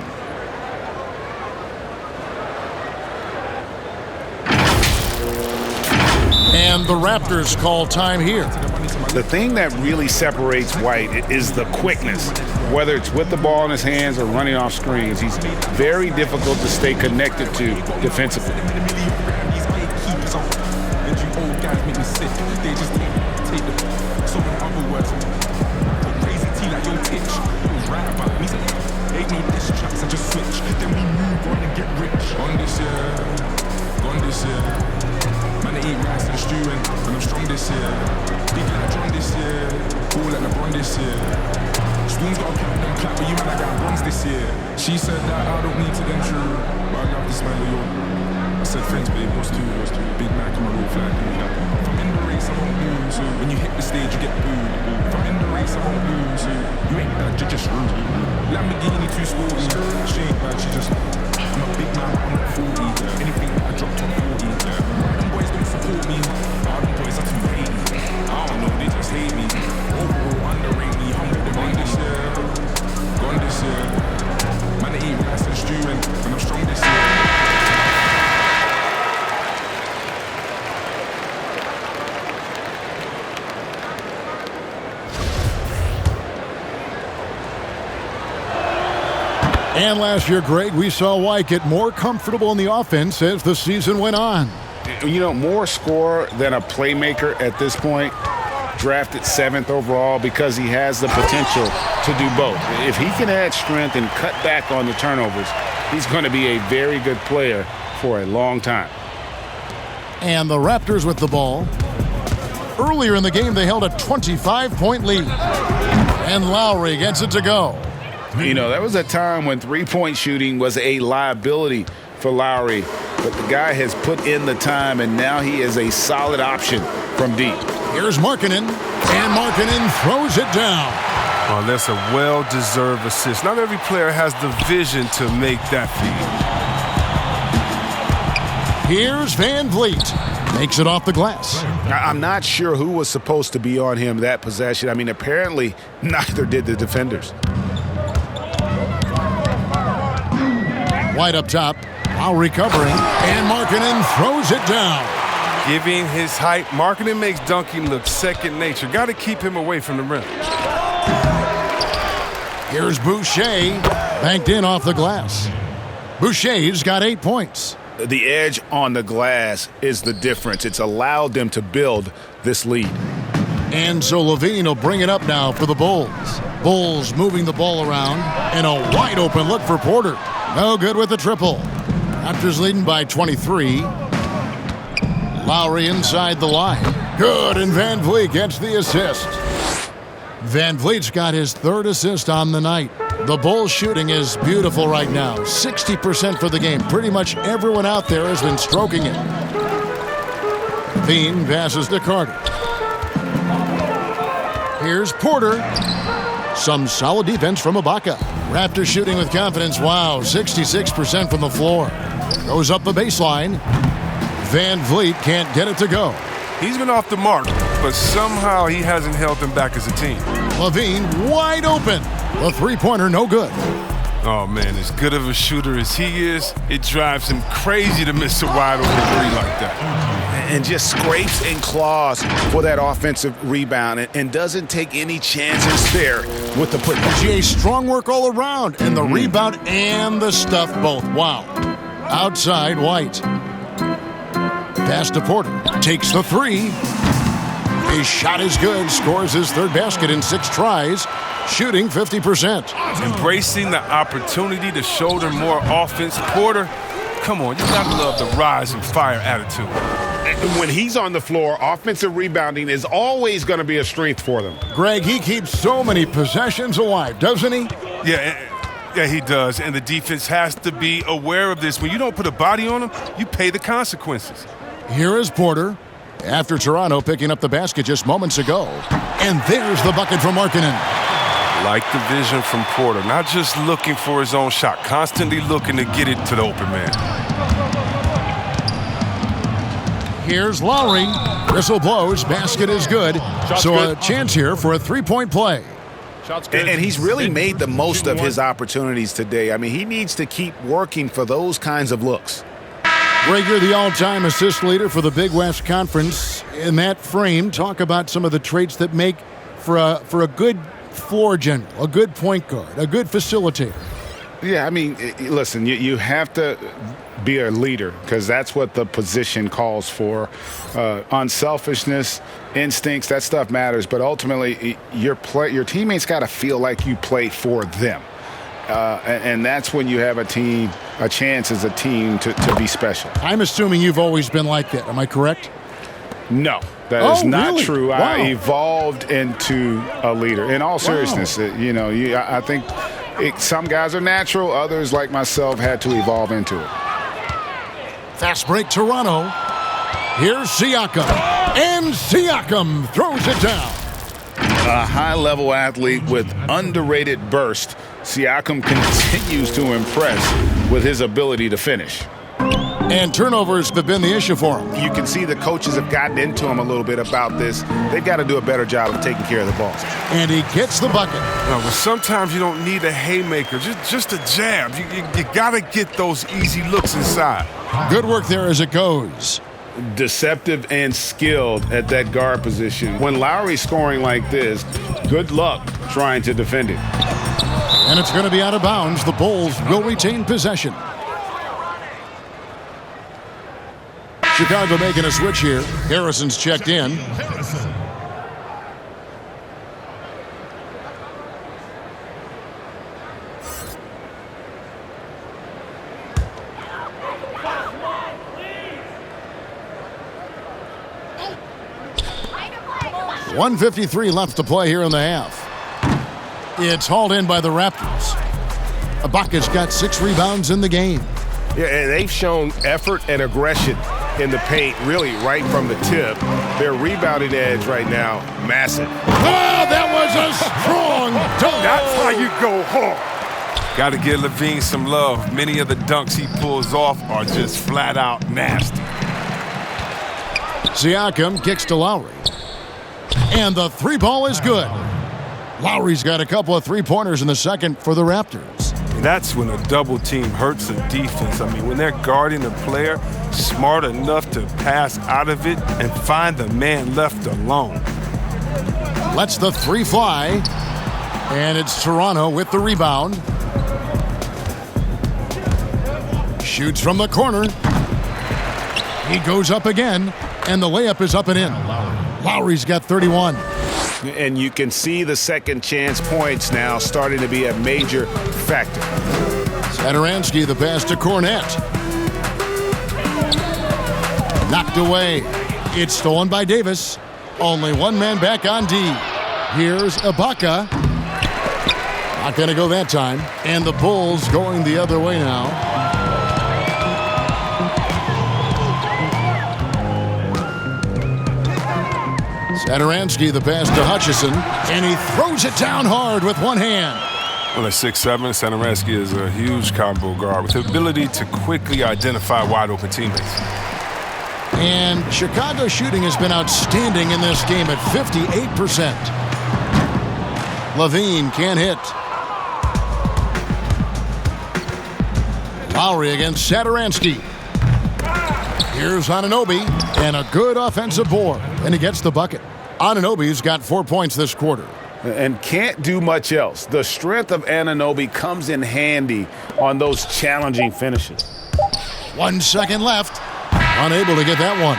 And the Raptors call time here. The thing that really separates White is the quickness. Whether it's with the ball in his hands or running off screens, he's very difficult to stay connected to defensively. Man, they eat rice and stew and I'm strong this year. Big like John this year. Cool like LeBron this year. Spoon's got a clap, them clap, but you man, I got bronze this year. She said that I don't need to them true, but I love the smell of your. I said friends, babe, what's two? Big Mac, come on, roll flag, give me that. If I'm in the race, I won't lose. So when you hit the stage, you get booed. If I'm in the race, I won't lose. So you ain't bad, you're just rude. Lamborghini, too sporty. She ain't bad, she just. I'm a big man, I'm not 40. Anything that I drop top 40. Them boys don't support me. All them boys are too haty. I don't know, they just hate me. Oh, underrate me. I'm with the ring this year. Gone this year. Man, they eat rice and stew and I'm strong this year. And last year, Greg, we saw White get more comfortable in the offense as the season went on. You know, more scorer than a playmaker at this point. Drafted 7th overall because he has the potential to do both. If he can add strength and cut back on the turnovers, he's going to be a very good player for a long time. And the Raptors with the ball. Earlier in the game, they held a 25-point lead. And Lowry gets it to go. You know, there was a time when three-point shooting was a liability for Lowry, but the guy has put in the time, and now he is a solid option from deep. Here's Markkanen, and Markkanen throws it down. Oh, that's a well-deserved assist. Not every player has the vision to make that feed. Here's Van Vliet. Makes it off the glass. I'm not sure who was supposed to be on him that possession. I mean, apparently neither did the defenders. White up top, Lowry covering, and Markkanen throws it down. Giving his height, Markkanen makes dunking look second nature. Got to keep him away from the rim. Here's Boucher, banked in off the glass. Boucher's got 8 points. The edge on the glass is the difference. It's allowed them to build this lead. And so LaVine will bring it up now for the Bulls. Bulls moving the ball around, and a wide open look for Porter. No good with the triple. Raptors leading by 23. Lowry inside the line. Good, and Van Vliet gets the assist. Van Vliet's got his 3rd assist on the night. The Bulls shooting is beautiful right now. 60% for the game. Pretty much everyone out there has been stroking it. LaVine passes to Carter. Here's Porter. Some solid defense from Ibaka. Raptors shooting with confidence. Wow, 66% from the floor. Goes up the baseline. Van Vliet can't get it to go. He's been off the mark, but somehow he hasn't held them back as a team. LaVine wide open. The three-pointer no good. Oh, man, as good of a shooter as he is, it drives him crazy to miss a wide-open three like that. And just scrapes and claws for that offensive rebound and doesn't take any chances there with the put. GA strong work all around, and the rebound and the stuff both. Wow. Outside White. Pass to Porter. Takes the three. His shot is good. Scores his 3rd basket in 6 tries. Shooting 50%. Embracing the opportunity to shoulder more offense. Porter, come on, you gotta love the rise and fire attitude. When he's on the floor, offensive rebounding is always going to be a strength for them. Greg, he keeps so many possessions alive, doesn't he? Yeah, he does. And the defense has to be aware of this. When you don't put a body on him, you pay the consequences. Here is Porter. After Toronto picking up the basket just moments ago. And there's the bucket from Markkanen. Like the vision from Porter, not just looking for his own shot, constantly looking to get it to the open man. Here's Lowry. Whistle blows. Basket is good. So a chance here for a three-point play. And he's really made the most of his opportunities today. I mean, he needs to keep working for those kinds of looks. Greg, you're the all-time assist leader for the Big West Conference. In that frame, talk about some of the traits that make for a good floor general, a good point guard, a good facilitator. Yeah, I mean, listen, you have to be a leader because that's what the position calls for. Unselfishness, instincts, that stuff matters. But ultimately, your teammates got to feel like you play for them. And that's when you have a chance as a team to be special. I'm assuming you've always been like that. Am I correct? No, that is not really? true. Wow. I evolved into a leader. In all seriousness, I think some guys are natural. Others, like myself, had to evolve into it. Fast break, Toronto. Here's Siakam. And Siakam throws it down. A high-level athlete with underrated burst, Siakam continues to impress with his ability to finish. And turnovers have been the issue for him. You can see the coaches have gotten into him a little bit about this. They've got to do a better job of taking care of the ball. And he gets the bucket. Well, sometimes you don't need a haymaker, just a jab. You got to get those easy looks inside. Good work there as it goes. Deceptive and skilled at that guard position. When Lowry's scoring like this, good luck trying to defend it. And it's going to be out of bounds. The Bulls will retain possession. Chicago making a switch here. Harrison's checked in. .153 left to play here in the half. It's hauled in by the Raptors. Ibaka's got 6 rebounds in the game. Yeah, and they've shown effort and aggression in the paint, really right from the tip. Their rebounding edge right now, massive. Oh, that was a strong dunk. That's how you go hard. Got to give LaVine some love. Many of the dunks he pulls off are just flat out nasty. Siakam kicks to Lowry. And the 3 ball is good. Lowry's got a couple of 3-pointers in the second for the Raptors. That's when a double team hurts a defense. I mean, when they're guarding a player smart enough to pass out of it and find the man left alone. Lets the 3 fly. And it's Toronto with the rebound. Shoots from the corner. He goes up again, and the layup is up and in. Lowry's got 31. And you can see the second chance points now starting to be a major factor. Satoransky, the pass to Cornette. Knocked away. It's stolen by Davis. Only one man back on D. Here's Ibaka. Not going to go that time. And the Bulls going the other way now. Satoransky, the pass to Hutchison, and he throws it down hard with one hand. Well, at 6'7", Satoransky is a huge combo guard with the ability to quickly identify wide-open teammates. And Chicago's shooting has been outstanding in this game at 58%. LaVine can't hit. Lowry against Satoransky. Here's Anunoby, and a good offensive board, and he gets the bucket. Anunoby's got 4 points this quarter. And can't do much else. The strength of Anunoby comes in handy on those challenging finishes. 1 second left. Unable to get that one.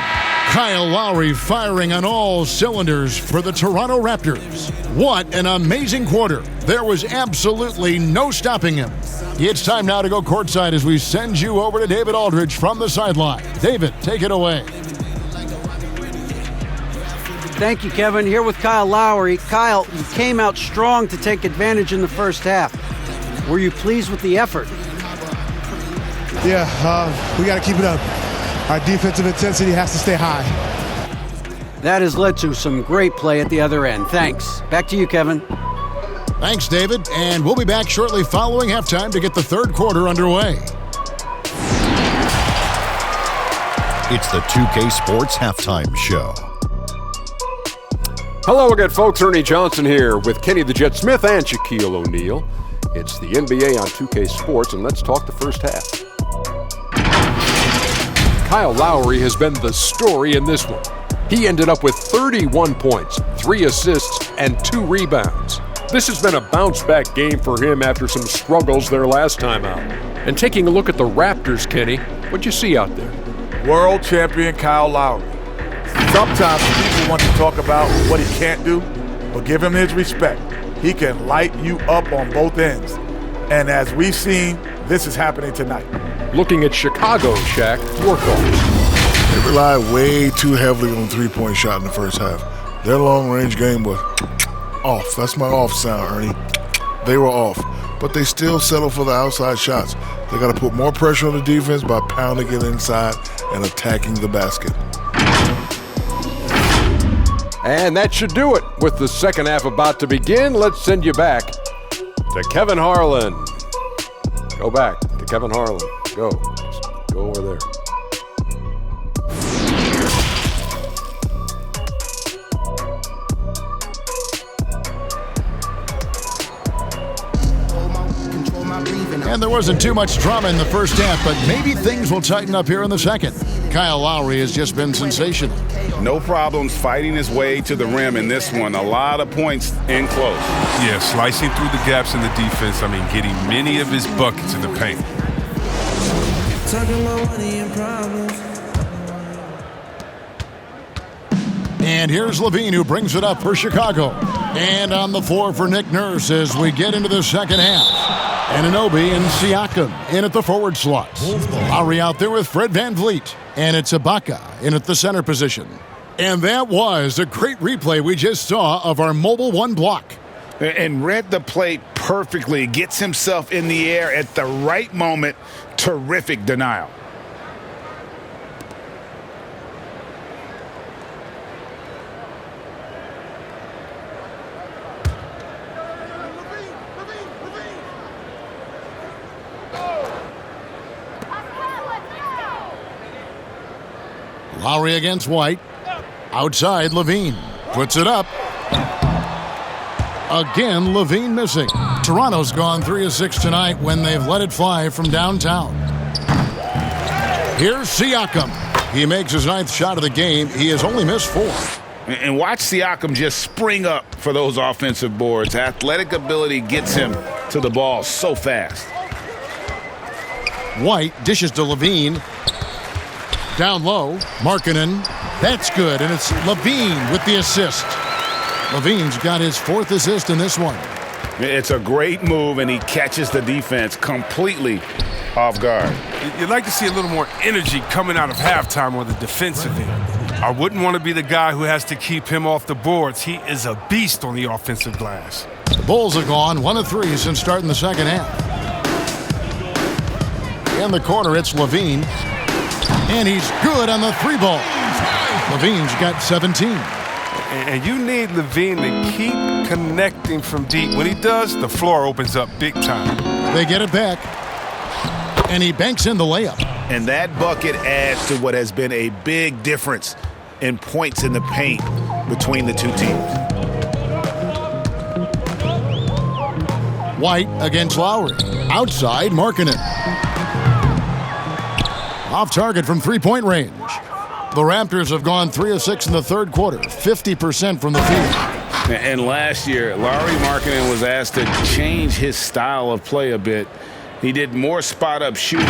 Kyle Lowry firing on all cylinders for the Toronto Raptors. What an amazing quarter. There was absolutely no stopping him. It's time now to go courtside as we send you over to David Aldridge from the sideline. David, take it away. Thank you, Kevin. Here with Kyle Lowry. Kyle, you came out strong to take advantage in the first half. Were you pleased with the effort? Yeah, we got to keep it up. Our defensive intensity has to stay high. That has led to some great play at the other end. Thanks. Back to you, Kevin. Thanks, David. And we'll be back shortly following halftime to get the third quarter underway. It's the 2K Sports Halftime Show. Hello again, folks. Ernie Johnson here with Kenny the Jet Smith and Shaquille O'Neal. It's the NBA on 2K Sports, and let's talk the first half. Kyle Lowry has been the story in this one. He ended up with 31 points, 3 assists, and 2 rebounds. This has been a bounce-back game for him after some struggles their last time out. And taking a look at the Raptors, Kenny, what'd you see out there? World champion Kyle Lowry. Sometimes people want to talk about what he can't do, but give him his respect. He can light you up on both ends. And as we've seen, this is happening tonight. Looking at Chicago, Shaq, your thoughts? They relied way too heavily on three-point shot in the first half. Their long-range game was off. That's my off sound, Ernie. They were off, but they still settle for the outside shots. They got to put more pressure on the defense by pounding it inside and attacking the basket. And that should do it. With the second half about to begin, let's send you back to Kevin Harlan. Go back to Kevin Harlan. Go. Just go over there. And there wasn't too much drama in the first half, but maybe things will tighten up here in the second. Kyle Lowry has just been sensational. No problems fighting his way to the rim in this one. A lot of points in close. Yeah, slicing through the gaps in the defense. I mean, getting many of his buckets in the paint. And here's LaVine, who brings it up for Chicago. And on the floor for Nick Nurse as we get into the second half. Anunoby and Siakam in at the forward slots. Lowry out there with Fred VanVleet. And it's Ibaka in at the center position. And that was a great replay we just saw of our Mobile One block. And read the play perfectly. Gets himself in the air at the right moment. Terrific denial. Lowry against White. Outside, LaVine. Puts it up. Again, LaVine missing. Toronto's gone 3 of 6 tonight when they've let it fly from downtown. Here's Siakam. He makes his 9th shot of the game. He has only missed 4. And watch Siakam just spring up for those offensive boards. Athletic ability gets him to the ball so fast. White dishes to LaVine. Down low, Markkanen. That's good, and it's LaVine with the assist. LaVine's got his 4th assist in this one. It's a great move, and he catches the defense completely off guard. You'd like to see a little more energy coming out of halftime on the defensive end. I wouldn't want to be the guy who has to keep him off the boards. He is a beast on the offensive glass. The Bulls have gone 1 of 3 since starting the second half. In the corner, it's LaVine. And he's good on the 3 ball. LaVine's got 17. And you need LaVine to keep connecting from deep. When he does, the floor opens up big time. They get it back. And he banks in the layup. And that bucket adds to what has been a big difference in points in the paint between the two teams. White against Lowry. Outside, Markkanen. Off target from 3-point range. The Raptors have gone 3 of 6 in the third quarter, 50% from the field. And last year, Lowry Markkanen was asked to change his style of play a bit. He did more spot-up shooting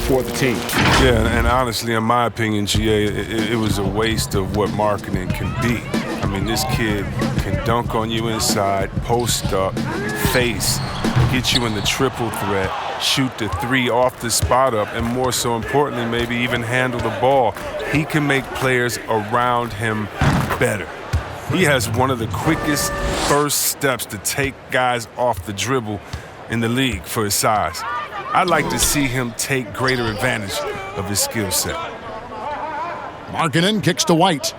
for the team. Yeah, and honestly, in my opinion, GA, it was a waste of what Markkanen can be. I mean, this kid can dunk on you inside, post up, face, get you in the triple threat, shoot the 3 off the spot up, and more so importantly, maybe even handle the ball. He can make players around him better. He has one of the quickest first steps to take guys off the dribble in the league for his size. I'd like to see him take greater advantage of his skill set. Markkanen kicks to White.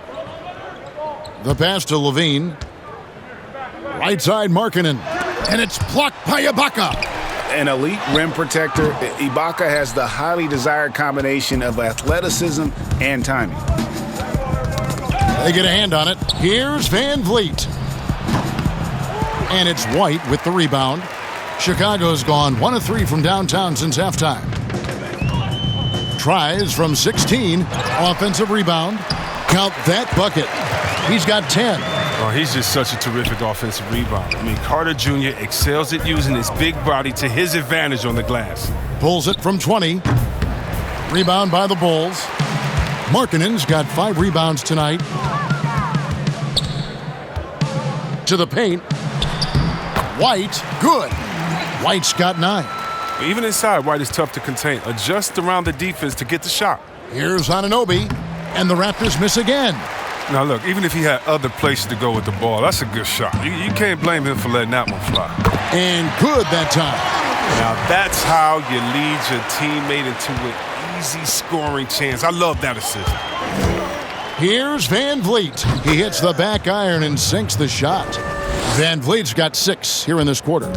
The pass to LaVine. Right side, Markkanen. And it's blocked by Ibaka. An elite rim protector, Ibaka has the highly desired combination of athleticism and timing. They get a hand on it. Here's Van Vliet. And it's White with the rebound. Chicago's gone 1 of 3 from downtown since halftime. Tries from 16. Offensive rebound. Count that bucket. He's got 10. Oh, he's just such a terrific offensive rebounder. I mean, Carter Jr. excels at using his big body to his advantage on the glass. Pulls it from 20. Rebound by the Bulls. Markkanen's got 5 rebounds tonight. To the paint. White, good. White's got 9. Even inside, White is tough to contain. Adjust around the defense to get the shot. Here's Anunoby, and the Raptors miss again. Now, look, even if he had other places to go with the ball, that's a good shot. You can't blame him for letting that one fly. And good that time. Now, that's how you lead your teammate into an easy scoring chance. I love that assist. Here's Van Vliet. He hits the back iron and sinks the shot. Van Vliet's got 6 here in this quarter.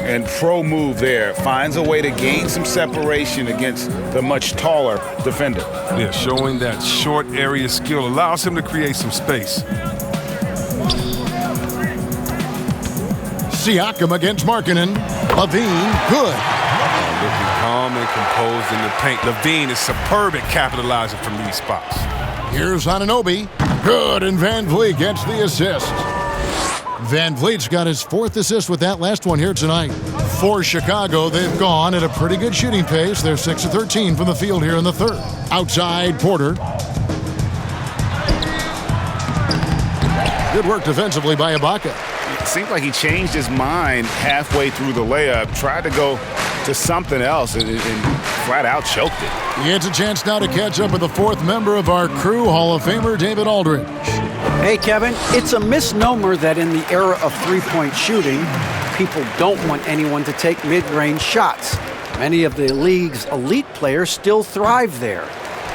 And pro move there. Finds a way to gain some separation against the much taller defender. Yeah, showing that short area skill allows him to create some space. Siakam against Markkanen. LaVine, good. Looking calm and composed in the paint. LaVine is superb at capitalizing from these spots. Here's Anunoby. Good, and Van Vliet gets the assist. Van Vliet's got his 4th assist with that last one here tonight. For Chicago, they've gone at a pretty good shooting pace. They're 6 of 13 from the field here in the third. Outside, Porter. Good work defensively by Ibaka. It seemed like he changed his mind halfway through the layup, tried to go to something else, and flat out choked it. He gets a chance now to catch up with the 4th member of our crew, Hall of Famer David Aldridge. Hey, Kevin, it's a misnomer that in the era of three-point shooting, people don't want anyone to take mid-range shots. Many of the league's elite players still thrive there.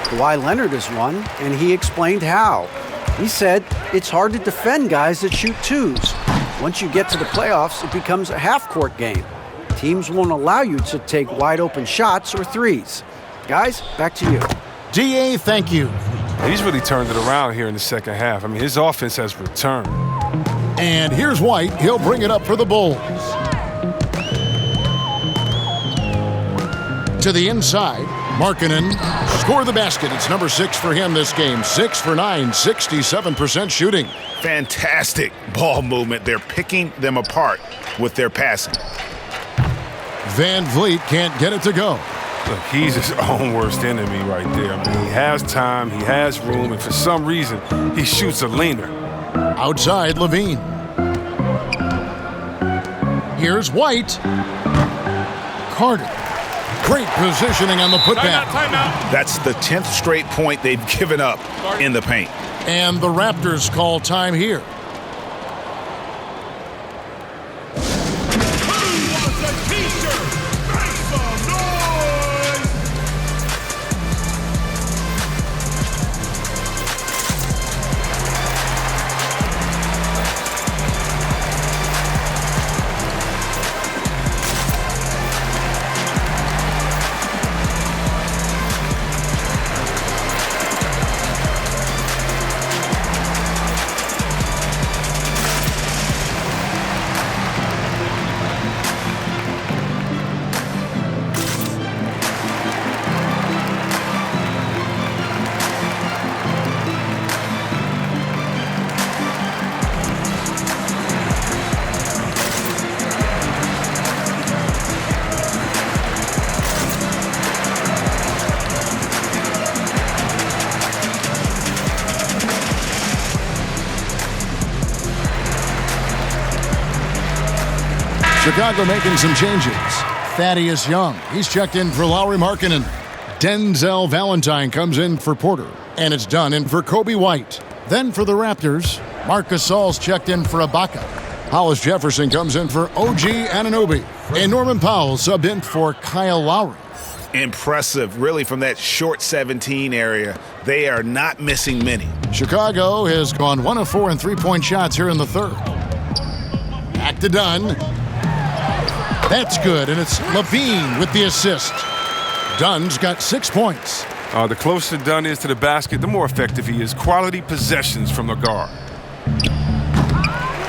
Kawhi Leonard is one, and he explained how. He said it's hard to defend guys that shoot twos. Once you get to the playoffs, it becomes a half-court game. Teams won't allow you to take wide-open shots or threes. Guys, back to you. DA, thank you. He's really turned it around here in the second half. I mean, his offense has returned. And here's White. He'll bring it up for the Bulls. To the inside, Markkanen score the basket. It's number 6 for him this game. 6 for 9, 67% shooting. Fantastic ball movement. They're picking them apart with their passing. Van Vliet can't get it to go. Look, he's his own worst enemy right there. I mean, he has time, he has room, and for some reason, he shoots a leaner. Outside, LaVine. Here's White. Carter. Great positioning on the putback. That's the 10th straight point they've given up in the paint. And the Raptors call time here. Chicago making some changes. Thaddeus Young, he's checked in for Lowry Markkanen. Denzel Valentine comes in for Porter. And it's done in for Kobe White. Then for the Raptors, Marc Gasol's checked in for Ibaka. Hollis Jefferson comes in for OG Anunoby. And Norman Powell subbed in for Kyle Lowry. Impressive, really, from that short 17 area. They are not missing many. Chicago has gone 1 of 4 in three-point shots here in the third. Back to Dunn. That's good, and it's LaVine with the assist. Dunn's got 6 points. The closer Dunn is to the basket, the more effective he is. Quality possessions from the guard.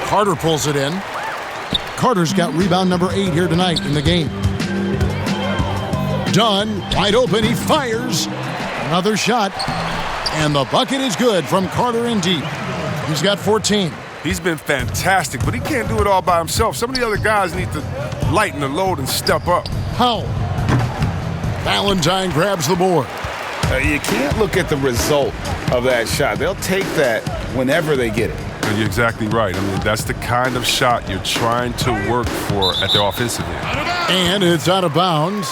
Carter pulls it in. Carter's got rebound number 8 here tonight in the game. Dunn, wide open, he fires. Another shot, and the bucket is good from Carter in deep. He's got 14. He's been fantastic, but he can't do it all by himself. Some of the other guys need to lighten the load and step up. How? Valentine grabs the board. You can't look at the result of that shot. They'll take that whenever they get it. You're exactly right. I mean, that's the kind of shot you're trying to work for at the offensive end. And it's out of bounds.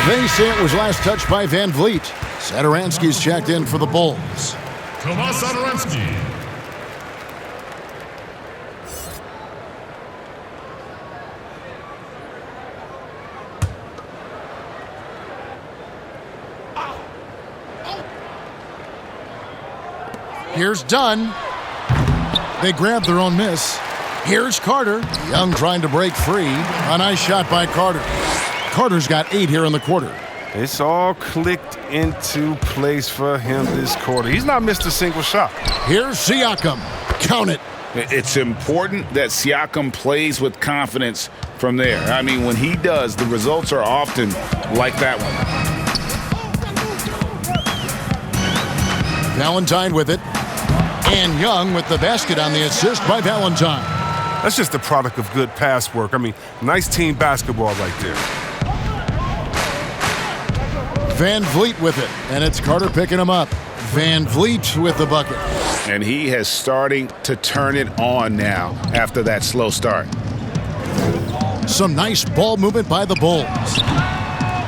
They say it was last touched by Van Vliet. Satoransky's checked in for the Bulls. Tomas Satoransky. Here's Dunn. They grab their own miss. Here's Carter. Young trying to break free. A nice shot by Carter. Carter's got 8 here in the quarter. It's all clicked into place for him this quarter. He's not missed a single shot. Here's Siakam. Count it. It's important that Siakam plays with confidence from there. I mean, when he does, the results are often like that one. Valentine with it. And Young with the basket on the assist by Valentine. That's just a product of good pass work. I mean, nice team basketball right there. Van Vliet with it, and it's Carter picking him up. Van Vliet with the bucket. And he has starting to turn it on now after that slow start. Some nice ball movement by the Bulls.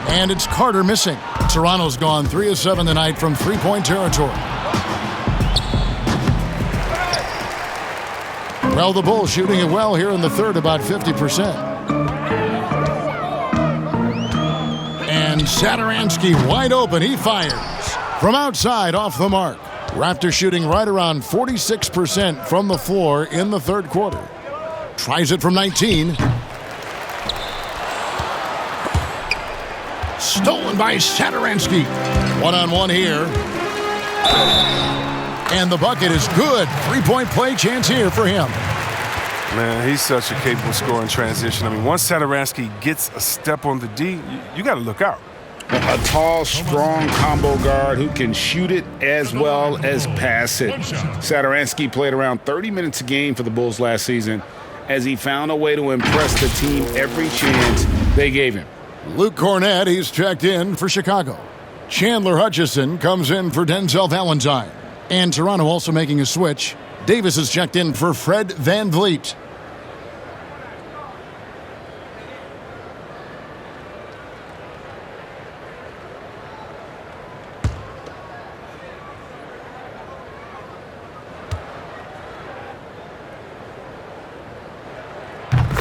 And it's Carter missing. Toronto's gone 3 of 7 tonight from three-point territory. Well, the Bulls shooting it well here in the third, about 50%. And Satoransky wide open. He fires from outside off the mark. Raptors shooting right around 46% from the floor in the third quarter. Tries it from 19. Stolen by Satoransky. One-on-one here. And the bucket is good. Three-point play chance here for him. Man, he's such a capable scorer in transition. I mean, once Satoransky gets a step on the D, you got to look out. A tall, strong combo guard who can shoot it as well as pass it. Satoransky played around 30 minutes a game for the Bulls last season as he found a way to impress the team every chance they gave him. Luke Cornett, he's checked in for Chicago. Chandler Hutchison comes in for Denzel Valentine. And Toronto also making a switch. Davis is checked in for Fred VanVleet.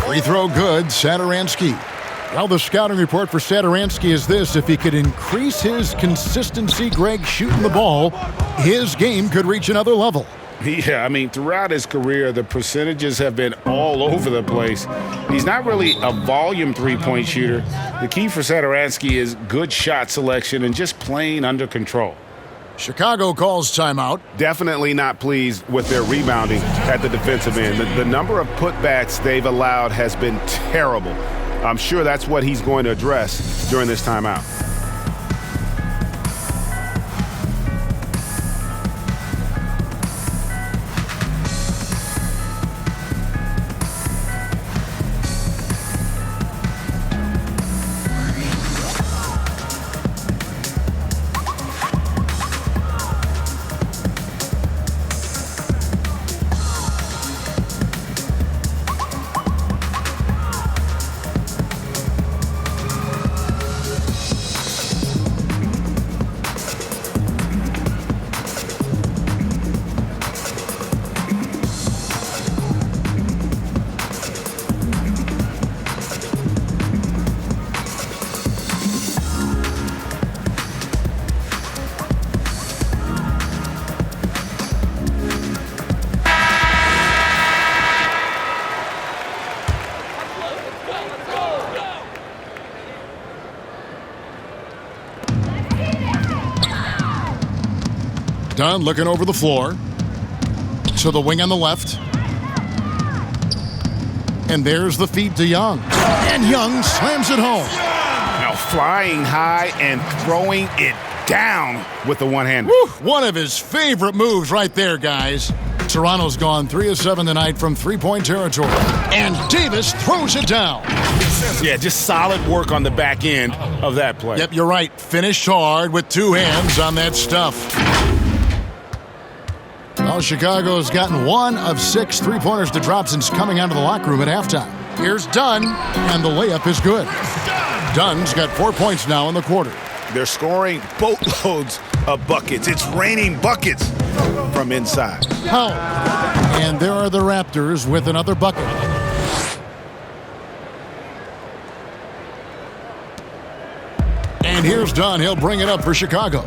Free throw good, Satoransky. Well, the scouting report for Satoransky is this: if he could increase his consistency, Greg, shooting the ball, his game could reach another level. Yeah, I mean, throughout his career, the percentages have been all over the place. He's not really a volume three-point shooter. The key for Satoransky is good shot selection and just playing under control. Chicago calls timeout. Definitely not pleased with their rebounding at the defensive end. The number of putbacks they've allowed has been terrible. I'm sure that's what he's going to address during this timeout. Dunn looking over the floor to the wing on the left. And there's the feed to Young. And Young slams it home. Now flying high and throwing it down with the one-hander. One of his favorite moves right there, guys. Toronto's gone 3 of 7 tonight from three-point territory. And Davis throws it down. Yeah, just solid work on the back end of that play. Yep, you're right. Finished hard with two hands on that stuff. Well, Chicago's gotten 1 of 6 three-pointers to drop since coming out of the locker room at halftime. Here's Dunn, and the layup is good. Dunn's got 4 points now in the quarter. They're scoring boatloads of buckets. It's raining buckets from inside. Oh, and there are the Raptors with another bucket. And here's Dunn. He'll bring it up for Chicago.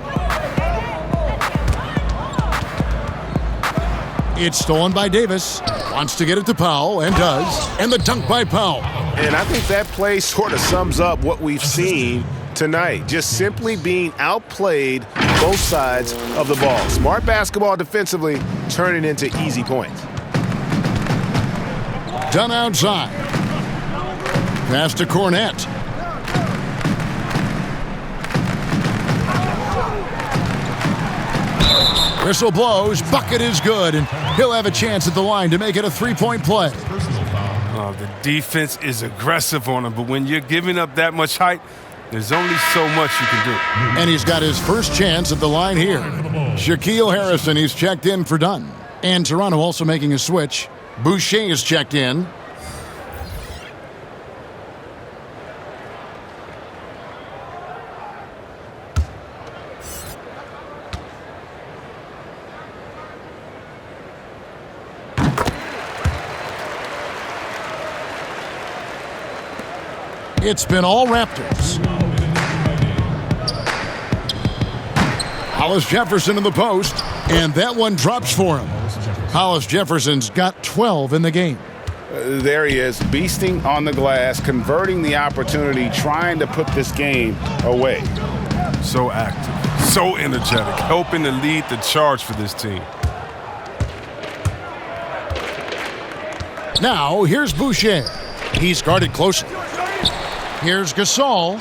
It's stolen by Davis. Wants to get it to Powell, and does. And the dunk by Powell. And I think that play sort of sums up what we've seen tonight. Just simply being outplayed both sides of the ball. Smart basketball defensively, turning into easy points. Dunn outside. Pass to Cornett. Whistle blows, bucket is good, and he'll have a chance at the line to make it a three-point play. The defense is aggressive on him, but when you're giving up that much height, there's only so much you can do. And he's got his first chance at the line here. Shaquille Harrison, he's checked in for Dunn. And Toronto also making a switch. Boucher is checked in. It's been all Raptors. Hollis Jefferson in the post, and that one drops for him. Hollis Jefferson's got 12 in the game. There he is, beasting on the glass, converting the opportunity, trying to put this game away. So active, so energetic, helping to lead the charge for this team. Now, here's Boucher. He's guarded closely. Here's Gasol.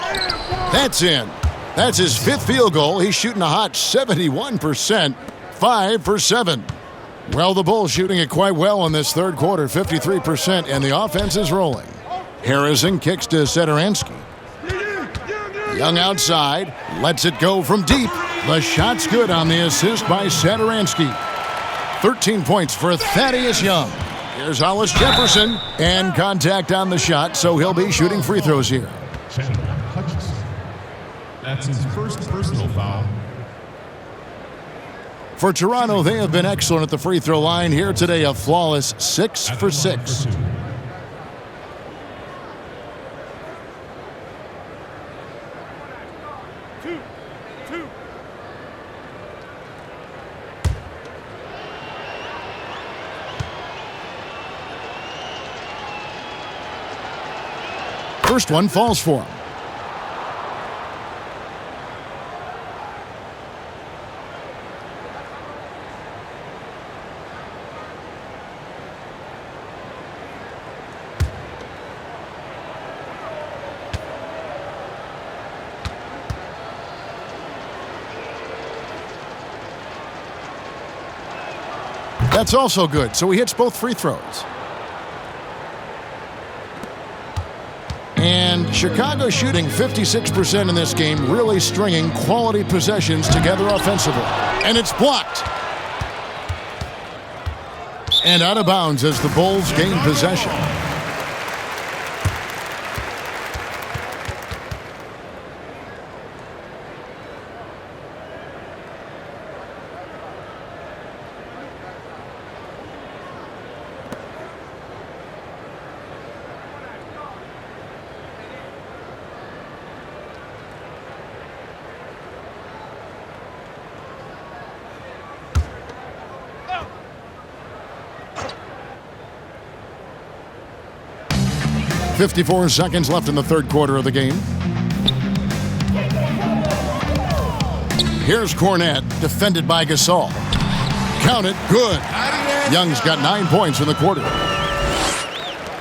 That's in. That's his 5th field goal. He's shooting a hot 71%, 5 for 7. Well, the Bulls shooting it quite well in this third quarter, 53%, and the offense is rolling. Harrison kicks to Satoransky. Young outside, lets it go from deep. The shot's good on the assist by Satoransky. 13 points for Thaddeus Young. Here's Hollis Jefferson, and contact on the shot, so he'll be shooting free throws here. That's his first personal foul. For Toronto, they have been excellent at the free throw line here today, a flawless 6 for 6. First one falls for him. That's also good, so he hits both free throws. And Chicago shooting 56% in this game, really stringing quality possessions together offensively. And it's blocked. And out of bounds as the Bulls gain possession. .54 seconds left in the third quarter of the game. Here's Cornette, defended by Gasol. Count it, good. Young's got 9 points in the quarter.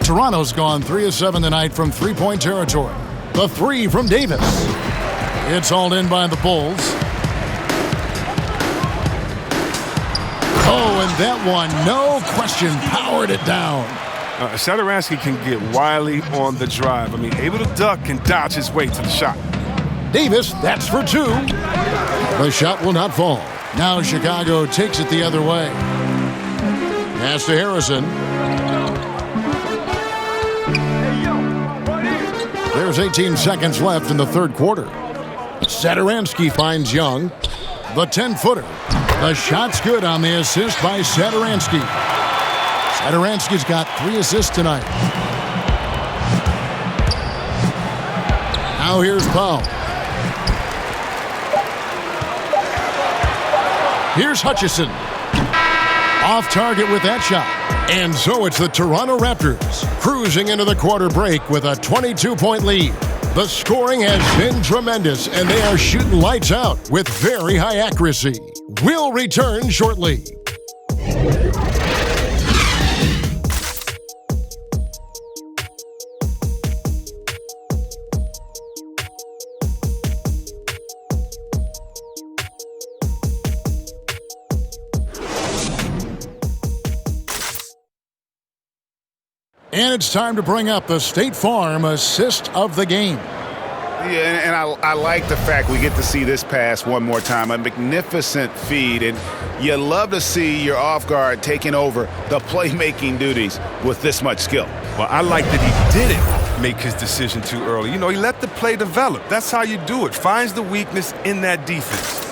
Toronto's gone 3 of 7 tonight from three-point territory. The three from Davis. It's hauled in by the Bulls. Oh, and that one, no question, powered it down. Satoransky can get wily on the drive. I mean, able to duck and dodge his way to the shot. Davis, that's for two. The shot will not fall. Now Chicago takes it the other way. Pass to Harrison. There's 18 seconds left in the third quarter. Satoransky finds Young. The 10-footer. The shot's good on the assist by Satoransky. Satoransky's got 3 assists tonight. Now here's Powell. Here's Hutchison. Off target with that shot. And so it's the Toronto Raptors cruising into the quarter break with a 22-point lead. The scoring has been tremendous, and they are shooting lights out with very high accuracy. We'll return shortly. And it's time to bring up the State Farm assist of the game. Yeah, and I like the fact we get to see this pass one more time. A magnificent feed, and you love to see your off guard taking over the playmaking duties with this much skill. Well, I like that he didn't make his decision too early. You know, he let the play develop. That's how you do it. Finds the weakness in that defense.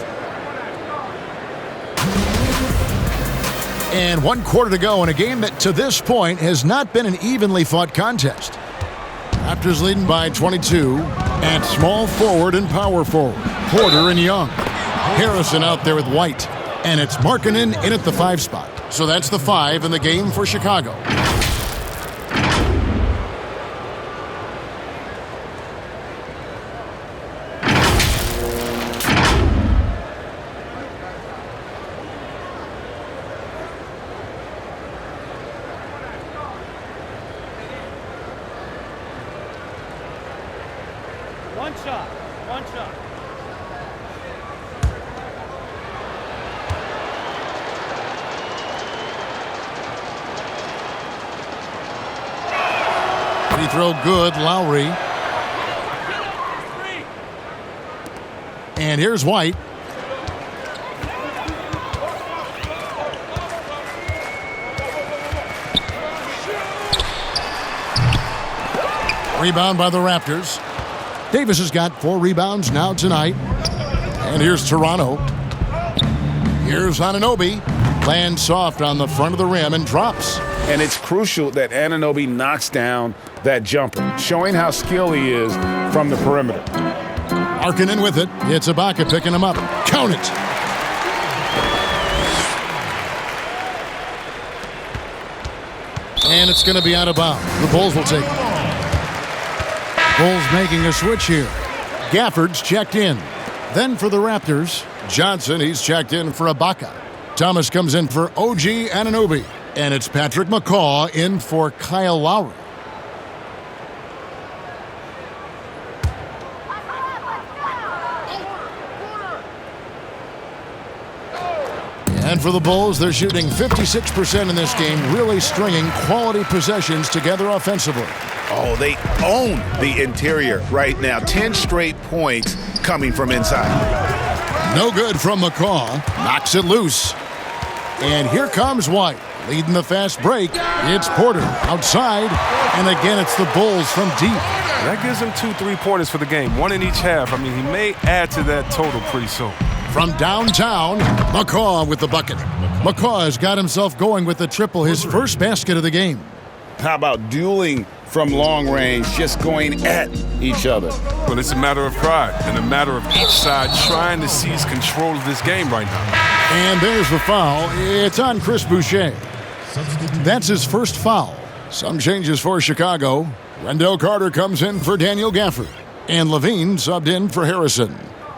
And 1 quarter to go in a game that to this point has not been an evenly fought contest. Raptors leading by 22 at small forward and power forward. Porter and Young. Harrison out there with White. And it's Markkanen in at the 5 spot. So that's the 5 in the game for Chicago. One shot. Free throw good, Lowry. And here's White. Rebound by the Raptors. Davis has got 4 rebounds now tonight. And here's Toronto. Here's Anunoby. Lands soft on the front of the rim and drops. And it's crucial that Anunoby knocks down that jumper, showing how skilled he is from the perimeter. Markkanen with it. It's Ibaka picking him up. Count it. And it's going to be out of bounds. The Bulls will take it. Bulls making a switch here. Gafford's checked in. Then for the Raptors, Johnson, he's checked in for Ibaka. Thomas comes in for OG Anunoby. And it's Patrick McCaw in for Kyle Lowry. And for the Bulls, they're shooting 56% in this game, really stringing quality possessions together offensively. Oh, they own the interior right now. 10 straight points coming from inside. No good from McCaw. Knocks it loose. And here comes White. Leading the fast break. It's Porter outside. And again, it's the Bulls from deep. That gives him 2 3-pointers for the game, 1 in each half. I mean, he may add to that total pretty soon. From downtown, McCaw with the bucket. McCaw has got himself going with the triple, his first basket of the game. How about dueling from long range, just going at each other? Well, it's a matter of pride and a matter of each side trying to seize control of this game right now. And there's the foul. It's on Chris Boucher. That's his first foul. Some changes for Chicago. Wendell Carter comes in for Daniel Gafford. And LaVine subbed in for Harrison.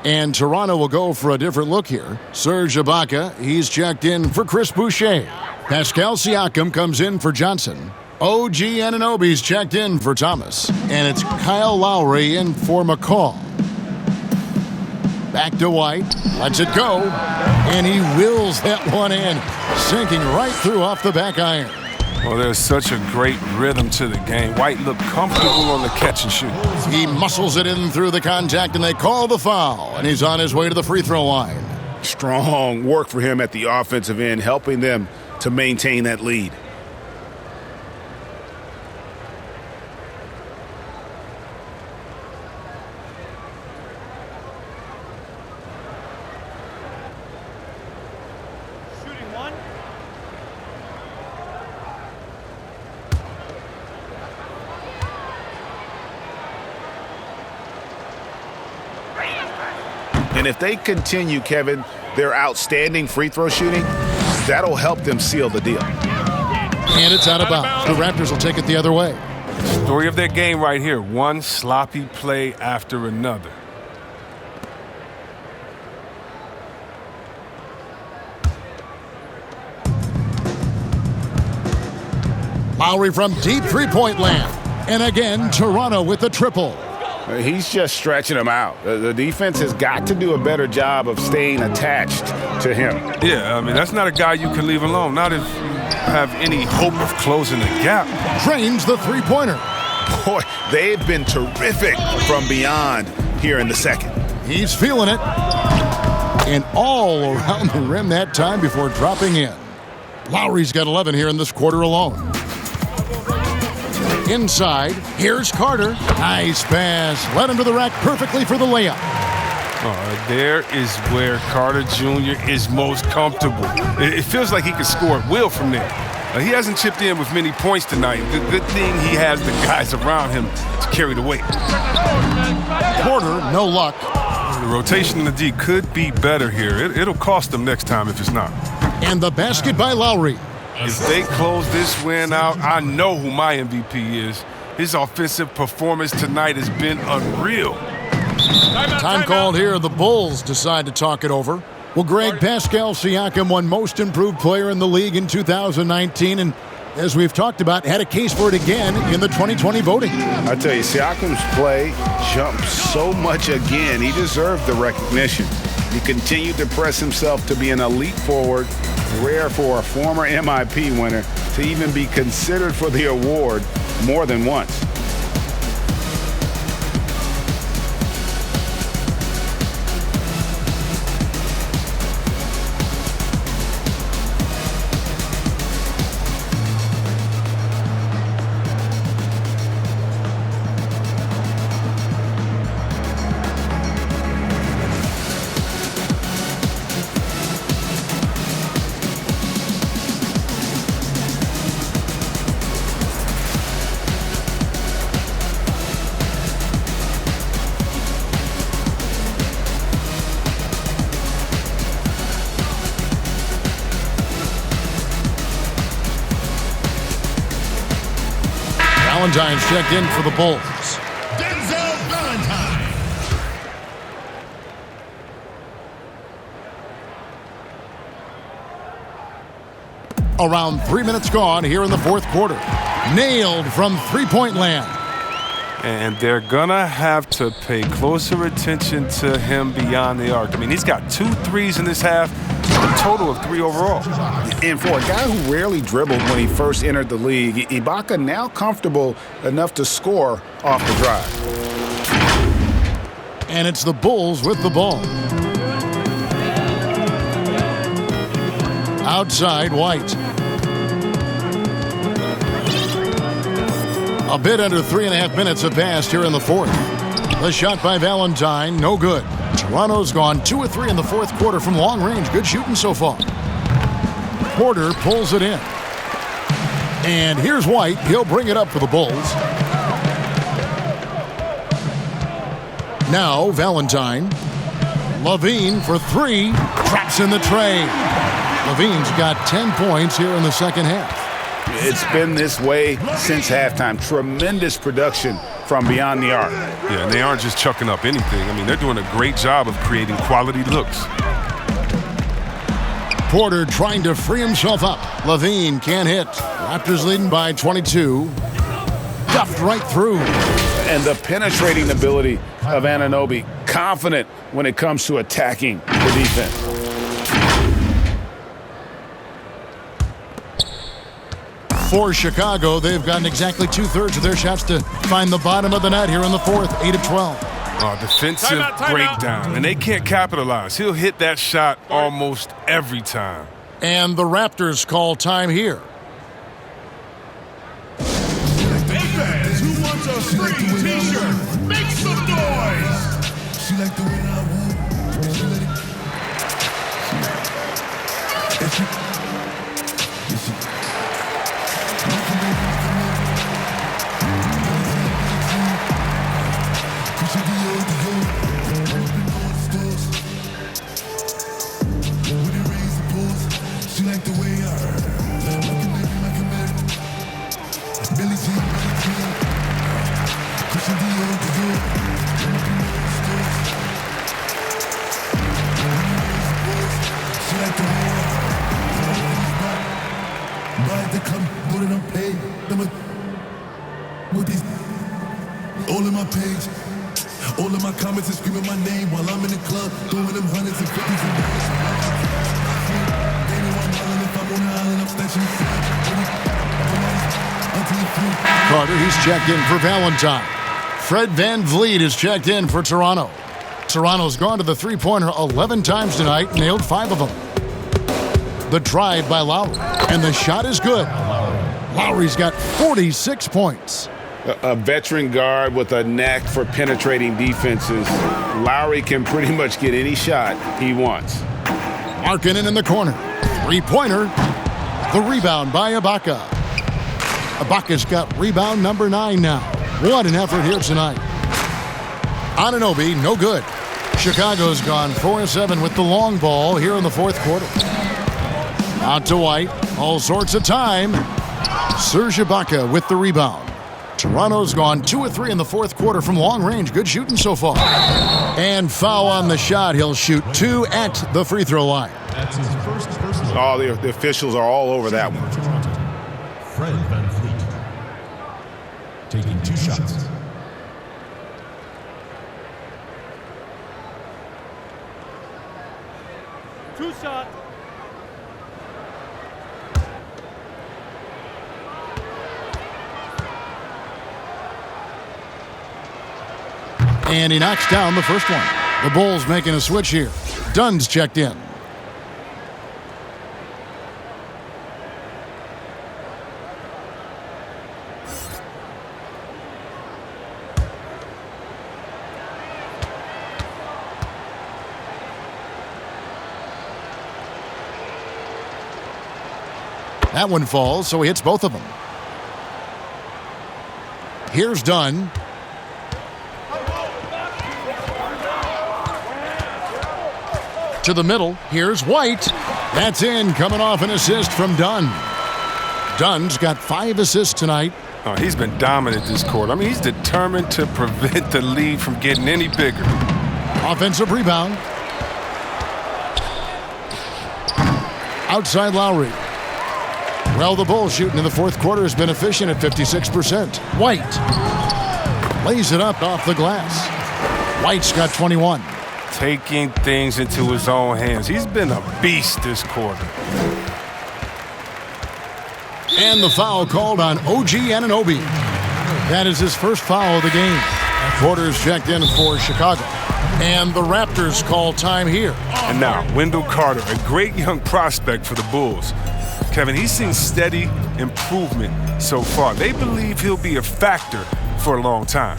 And Toronto will go for a different look here. Serge Ibaka, he's checked in for Chris Boucher. Pascal Siakam comes in for Johnson. OG Anunoby's checked in for Thomas. And it's Kyle Lowry in for McCaw. Back to White. Lets it go. And he wills that one in. Sinking right through off the back iron. Well, there's such a great rhythm to the game. White looked comfortable on the catch and shoot. He muscles it in through the contact, and they call the foul. And he's on his way to the free throw line. Strong work for him at the offensive end, helping them to maintain that lead. And if they continue, Kevin, their outstanding free throw shooting, that'll help them seal the deal. And it's out of bounds. The Raptors will take it the other way. Story of their game right here. One sloppy play after another. Lowry from deep three-point land. And again, Toronto with the triple. He's just stretching them out. The defense has got to do a better job of staying attached to him. Yeah, I mean, that's not a guy you can leave alone. Not if you have any hope of closing the gap. Drains the three-pointer. Boy, they've been terrific from beyond here in the second. He's feeling it. And all around the rim that time before dropping in. Lowry's got 11 here in this quarter alone. Inside, here's Carter. Nice pass. Led him to the rack perfectly for the layup. There is where Carter Jr. is most comfortable. It feels like he can score at will from there. He hasn't chipped in with many points tonight. The good thing he has the guys around him to carry the weight. Porter, no luck. The rotation in the D could be better here. It'll cost them next time if it's not. And the basket by Lowry. If they close this win out, I know who my MVP is. His offensive performance tonight has been unreal. Time called here. The Bulls decide to talk it over. Well, Greg, Pascal Siakam won Most Improved Player in the league in 2019, and as we've talked about, had a case for it again in the 2020 voting. I tell you, Siakam's play jumped so much again. He deserved the recognition. He continued to press himself to be an elite forward. Rare for a former MIP winner to even be considered for the award more than once. Valentine's checked in for the Bulls. Valentine. Around 3 minutes gone here in the fourth quarter. Nailed from three-point land. And they're going to have to pay closer attention to him beyond the arc. I mean, he's got 2 threes in this half, a total of 3 overall. And for a guy who rarely dribbled when he first entered the league, Ibaka now comfortable enough to score off the drive. And it's the Bulls with the ball. Outside, White. A bit under 3.5 minutes have passed here in the fourth. The shot by Valentine, no good. Toronto's gone 2 of 3 in the fourth quarter from long range. Good shooting so far. Porter pulls it in. And here's White. He'll bring it up for the Bulls. Now Valentine. LaVine for 3. Traps in the tray. LaVine's got 10 points here in the second half. It's been this way since halftime. Tremendous production from beyond the arc. Yeah, and they aren't just chucking up anything. I mean, they're doing a great job of creating quality looks. Porter trying to free himself up. LaVine can't hit. Raptors leading by 22. Duffed right through. And the penetrating ability of Anunoby. Confident when it comes to attacking the defense. For Chicago, they've gotten exactly 2/3 of their shots to find the bottom of the net here in the fourth, 8 of 12. Defensive breakdown, and they can't capitalize. He'll hit that shot almost every time. And the Raptors call time here. Fans who wants a free t-shirt, make some noise. She like the way I want. She let it. All in my page, all of my comments are screaming my name while I'm in the club, throwing them hundreds and fifties and dollars. They know I'm hollering if I'm on the island, I'm stashing the Carter, he's checked in for Valentine. Fred VanVleet is checked in for Toronto. Toronto's gone to the three-pointer 11 times tonight, nailed 5 of them. The drive by Lowry, and the shot is good. Lowry's got 46 points. A veteran guard with a knack for penetrating defenses. Lowry can pretty much get any shot he wants. Markkanen in the corner. Three-pointer. The rebound by Ibaka. Ibaka's got rebound number 9 now. What an effort here tonight. Anunoby, no good. Chicago's gone 4-7 with the long ball here in the fourth quarter. Out to White. All sorts of time. Serge Ibaka with the rebound. Toronto's gone 2 of 3 in the fourth quarter from long range. Good shooting so far. And foul on the shot. He'll shoot 2 at the free throw line. That's his first personal. Oh, the officials are all over that one. Fred VanVleet taking 2 shots. Two shots. And he knocks down the first one. The Bulls making a switch here. Dunn's checked in. That one falls, so he hits both of them. Here's Dunn. To the middle, here's White. That's in, coming off an assist from Dunn. Dunn's got 5 assists tonight. Oh, he's been dominant this quarter. I mean, he's determined to prevent the lead from getting any bigger. Offensive rebound. Outside Lowry. Well, the Bulls shooting in the fourth quarter has been efficient at 56%. White lays it up off the glass. White's got 21. Taking things into his own hands. He's been a beast this quarter. And the foul called on OG Anunoby. That is his first foul of the game. Quarters checked in for Chicago. And the Raptors call time here. And now, Wendell Carter, a great young prospect for the Bulls. Kevin, he's seen steady improvement so far. They believe he'll be a factor for a long time.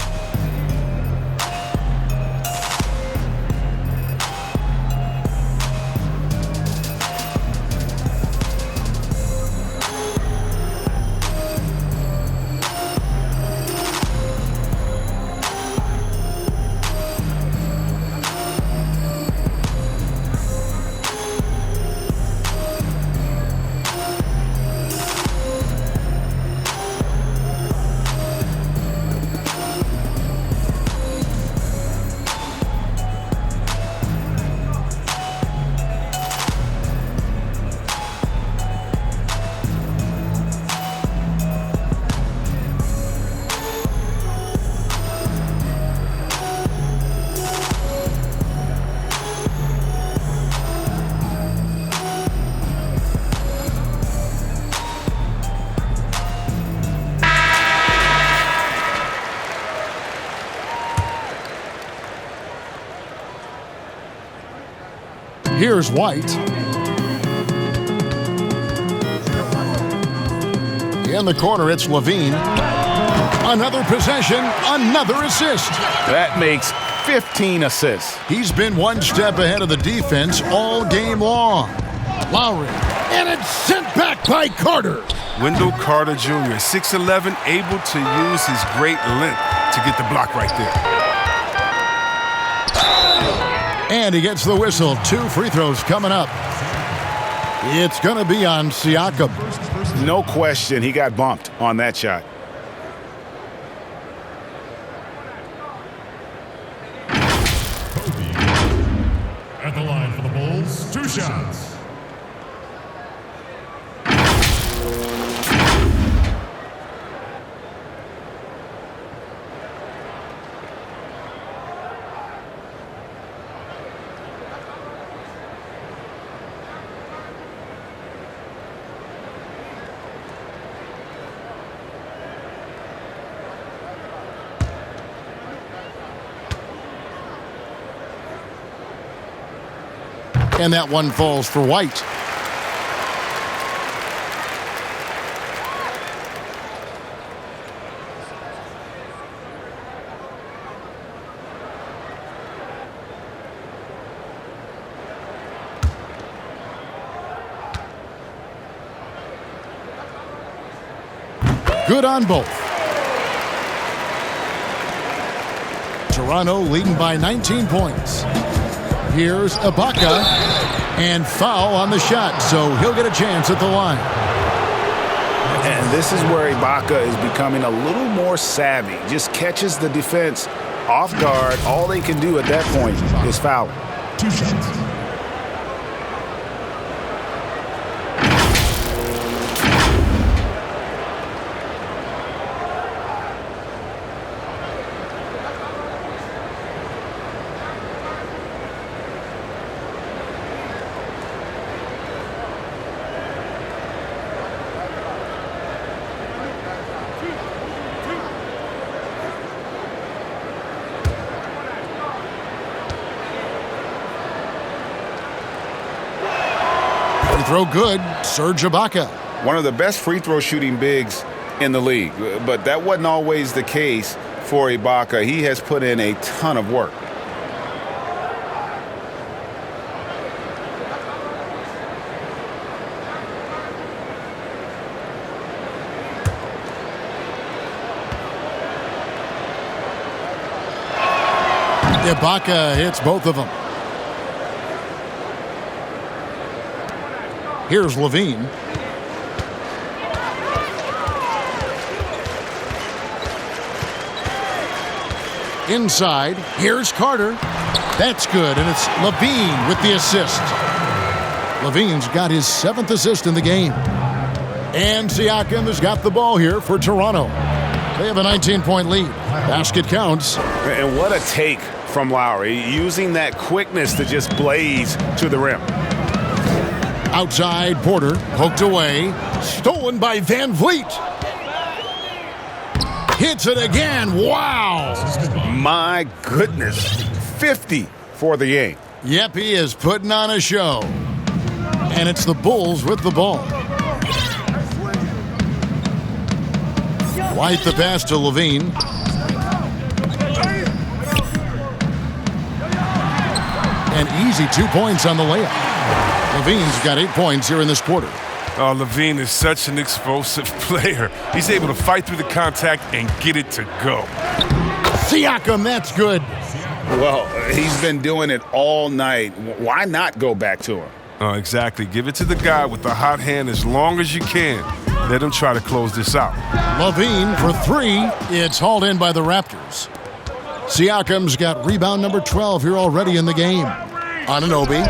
Here's White. In the corner, it's LaVine. Another possession, another assist. That makes 15 assists. He's been one step ahead of the defense all game long. Lowry. And it's sent back by Carter. Wendell Carter Jr., 6'11", able to use his great length to get the block right there. And he gets the whistle. 2 free throws coming up. It's going to be on Siakam. No question, he got bumped on that shot. At the line for the Bulls, 2 shots. And that one falls for White. Good on both. Toronto leading by 19 points. Here's Ibaka, and foul on the shot, so he'll get a chance at the line. And this is where Ibaka is becoming a little more savvy. Just catches the defense off guard. All they can do at that point is foul. 2 shots. Throw good, Serge Ibaka. One of the best free throw shooting bigs in the league, but that wasn't always the case for Ibaka. He has put in a ton of work. Ibaka hits both of them. Here's LaVine. Inside, here's Carter. That's good, and it's LaVine with the assist. LaVine's got his 7th assist in the game. And Siakam has got the ball here for Toronto. They have a 19-point lead. Basket counts. And what a take from Lowry, using that quickness to just blaze to the rim. Outside, Porter, poked away. Stolen by Van Vliet. Hits it again. Wow. My goodness. 50 for the game. Yep, he is putting on a show. And it's the Bulls with the ball. White the pass to LaVine. An easy 2 points on the layup. LaVine's got 8 points here in this quarter. Oh, LaVine is such an explosive player. He's able to fight through the contact and get it to go. Siakam, that's good. Well, he's been doing it all night. Why not go back to him? Oh, exactly. Give it to the guy with the hot hand as long as you can. Let him try to close this out. LaVine for 3. It's hauled in by the Raptors. Siakam's got rebound number 12 here already in the game. Anunoby.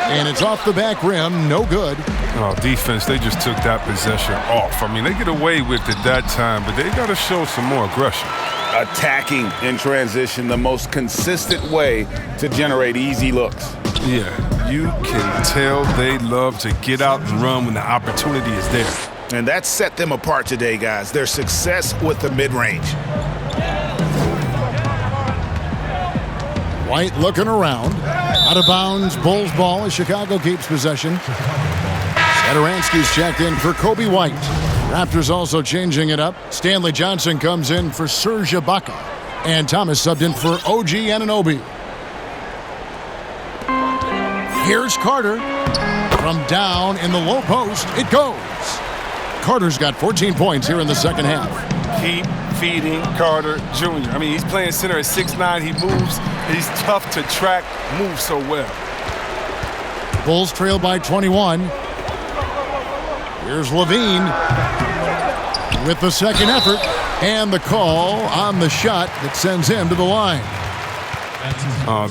And it's off the back rim. No good. Oh, defense, they just took that possession off. I mean, they get away with it that time, but they got to show some more aggression. Attacking in transition, the most consistent way to generate easy looks. Yeah, you can tell they love to get out and run when the opportunity is there. And that set them apart today, guys. Their success with the mid-range. White looking around. Out of bounds, Bulls ball as Chicago keeps possession. Satoransky's checked in for Kobe White. Raptors also changing it up. Stanley Johnson comes in for Serge Ibaka. And Thomas subbed in for OG Anunoby. Here's Carter. From down in the low post, it goes. Carter's got 14 points here in the second half. Keep feeding Carter Jr. I mean, he's playing center at 6'9". He moves. He's tough to track, moves so well. Bulls trail by 21. Here's LaVine with the second effort and the call on the shot that sends him to the line.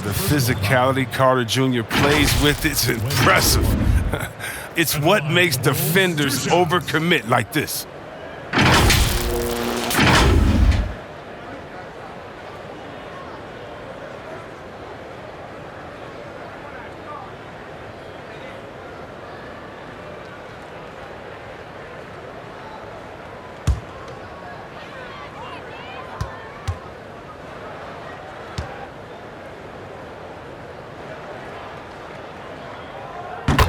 The physicality Carter Jr. plays with, it's impressive. It's what makes defenders overcommit like this.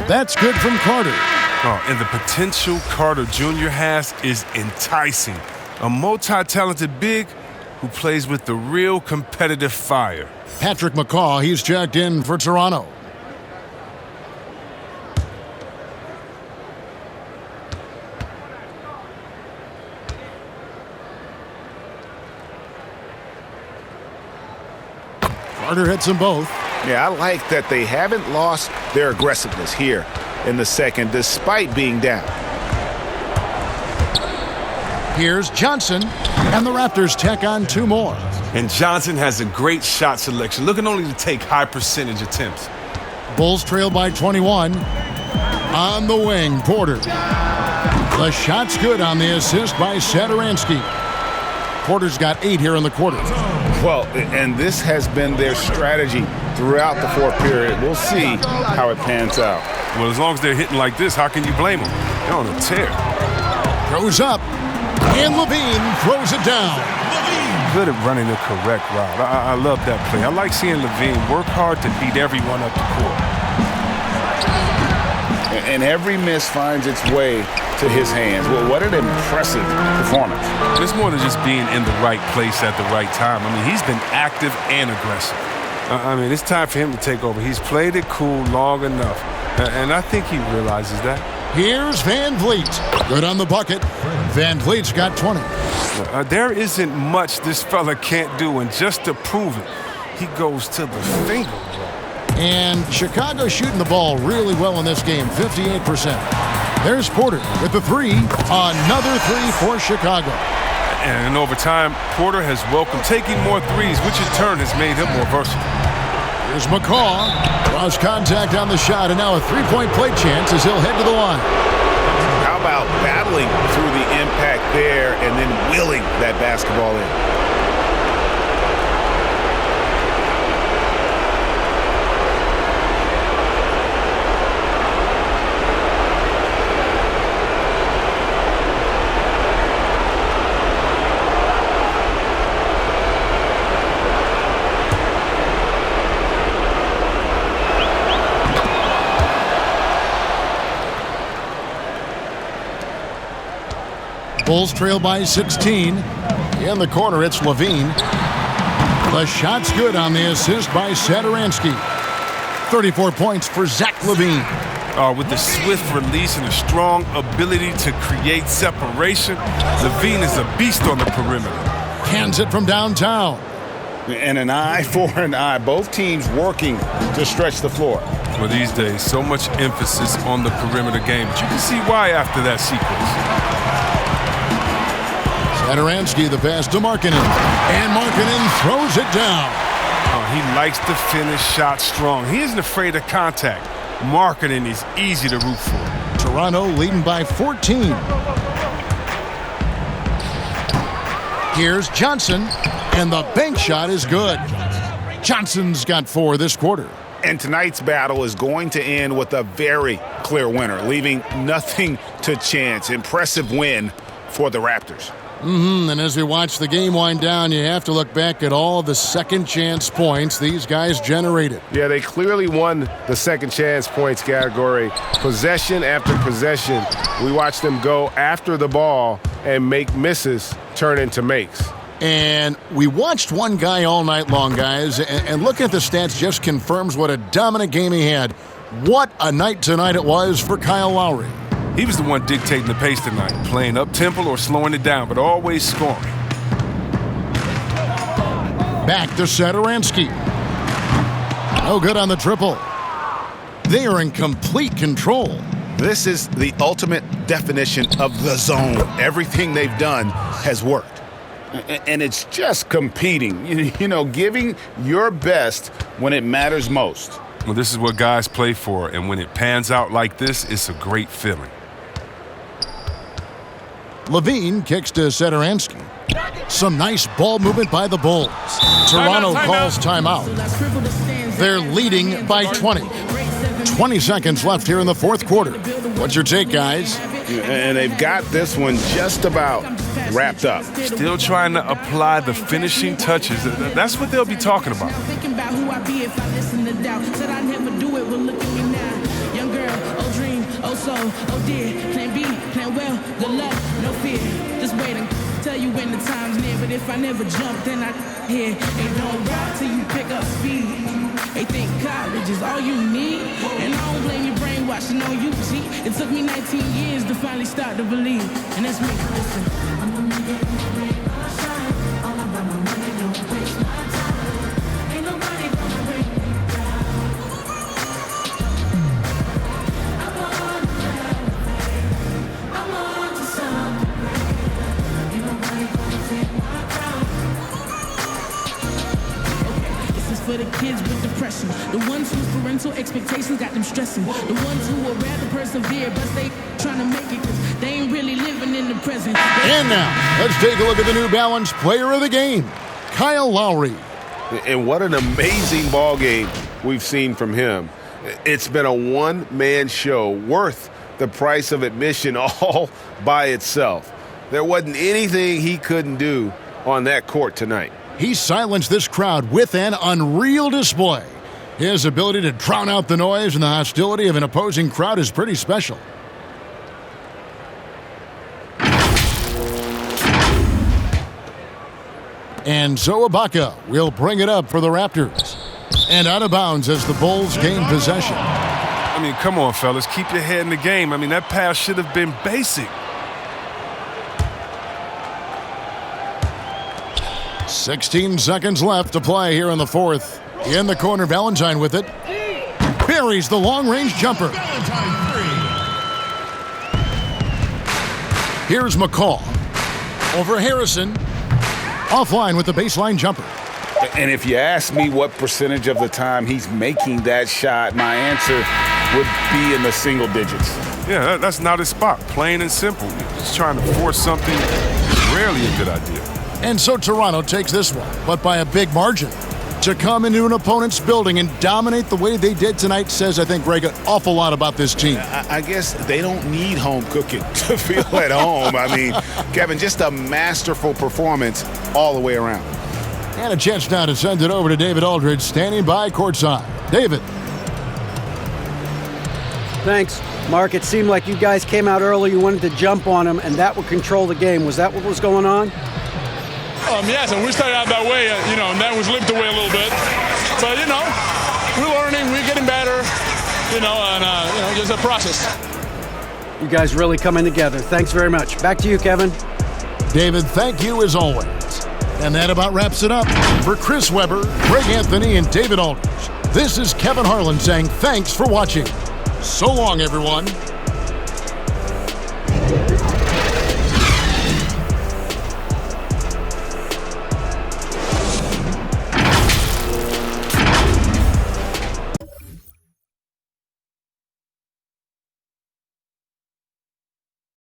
That's good from Carter. Oh, and the potential Carter Jr. has is enticing. A multi-talented big who plays with the real competitive fire. Patrick McCaw, he's checked in for Toronto. Carter hits them both. Yeah, I like that they haven't lost their aggressiveness here in the second, despite being down. Here's Johnson, and the Raptors tack on 2 more. And Johnson has a great shot selection, looking only to take high percentage attempts. Bulls trail by 21. On the wing, Porter. The shot's good on the assist by Satoransky. Porter's got 8 here in the quarter. Well, and this has been their strategy throughout the fourth period. We'll see how it pans out. Well, as long as they're hitting like this, how can you blame them? They're on a tear. Goes up, and LaVine throws it down. Good at running the correct route. I love that play. I like seeing LaVine work hard to beat everyone up the court. And every miss finds its way to his hands. Well, what an impressive performance. It's more than just being in the right place at the right time. I mean, he's been active and aggressive. I mean, it's time for him to take over. He's played it cool long enough, and I think he realizes that. Here's Van Vliet. Good on the bucket. Van Vliet's got 20. There isn't much this fella can't do, and just to prove it, he goes to the finger. And Chicago shooting the ball really well in this game, 58%. There's Porter with the 3. Another 3 for Chicago. And in overtime, Porter has welcomed taking more threes, which in turn has made him more versatile. Here's McCaw. Cross contact on the shot, and now a three-point play chance as he'll head to the line. How about battling through the impact there and then willing that basketball in? Bulls trail by 16. In the corner, it's LaVine. The shot's good on the assist by Satoransky. 34 points for Zach LaVine. With the swift release and a strong ability to create separation, LaVine is a beast on the perimeter. Hands it from downtown. And an eye for an eye. Both teams working to stretch the floor. Well, these days, so much emphasis on the perimeter game, but you can see why after that sequence. Satoransky, the pass to Markkanen. And Markkanen throws it down. He likes to finish shots strong. He isn't afraid of contact. Markkanen is easy to root for. Toronto leading by 14. Here's Johnson, and the bank shot is good. Johnson's got 4 this quarter. And tonight's battle is going to end with a very clear winner, leaving nothing to chance. Impressive win for the Raptors. And as we watch the game wind down, you have to look back at all the second chance points these guys generated. Yeah, they clearly won the second chance points category. Possession after possession, we watched them go after the ball and make misses turn into makes. And we watched one guy all night long, guys, and looking at the stats just confirms what a dominant game he had. What a night tonight it was for Kyle Lowry. He was the one dictating the pace tonight, playing up-tempo or slowing it down, but always scoring. Back to Satoransky. No good on the triple. They are in complete control. This is the ultimate definition of the zone. Everything they've done has worked. And it's just competing, giving your best when it matters most. Well, this is what guys play for, and when it pans out like this, it's a great feeling. LaVine kicks to Satoransky. Some nice ball movement by the Bulls. Toronto calls timeout. They're leading by 20. 20 seconds left here in the fourth quarter. What's your take, guys? And they've got this one just about wrapped up. Still trying to apply the finishing touches. That's what they'll be talking about. Thinking about who I be if I listen to doubt. Said I never do it, well look at me now. Young girl, oh dream, oh soul, oh dear. Plan B, plan well, good luck, no fear. Just waiting, tell you when the time's near. But if I never jump, then I here. Ain't don't rock till you pick up speed. They think college is all you need. And I don't blame you brainwashing on you, G. It took me 19 years to finally start to believe. And that's me, listen. I'ma make it rain or shine. All about my money, don't waste my time. Ain't nobody gonna bring me down. I'm on to elevate. I'm on to something great. Ain't nobody gonna take my crown. Okay, this is for the kids with depression. The ones whose parental expectations got them stressing. The ones who would rather persevere, but they trying to make it because they ain't really living in the present. And now, let's take a look at the New Balance Player of the Game, Kyle Lowry. And what an amazing ball game we've seen from him. It's been a one-man show worth the price of admission all by itself. There wasn't anything he couldn't do on that court tonight. He silenced this crowd with an unreal display. His ability to drown out the noise and the hostility of an opposing crowd is pretty special. And so Ibaka will bring it up for the Raptors. And out of bounds as the Bulls gain possession. I mean, come on, fellas. Keep your head in the game. I mean, that pass should have been basic. 16 seconds left to play here in the fourth. In the corner, Valentine with it. Buries the long-range jumper. Here's McCaw. Over Harrison. Offline with the baseline jumper. And if you ask me what percentage of the time he's making that shot, my answer would be in the single digits. Yeah, that's not his spot. Plain and simple. He's trying to force something. Rarely a good idea. And so Toronto takes this one, but by a big margin. To come into an opponent's building and dominate the way they did tonight says, I think, Greg, an awful lot about this team. I guess they don't need home cooking to feel at home. I mean, Kevin, just a masterful performance all the way around. And a chance now to send it over to David Aldridge, standing by courtside. David. Thanks, Mark. It seemed like you guys came out early. You wanted to jump on them, and that would control the game. Was that what was going on? Yes, and we started out that way, and that was slipped away a little bit. But, we're learning, we're getting better, and just a process. You guys really coming together. Thanks very much. Back to you, Kevin. David, thank you as always. And that about wraps it up. For Chris Webber, Greg Anthony, and David Aldridge, this is Kevin Harlan saying thanks for watching. So long, everyone.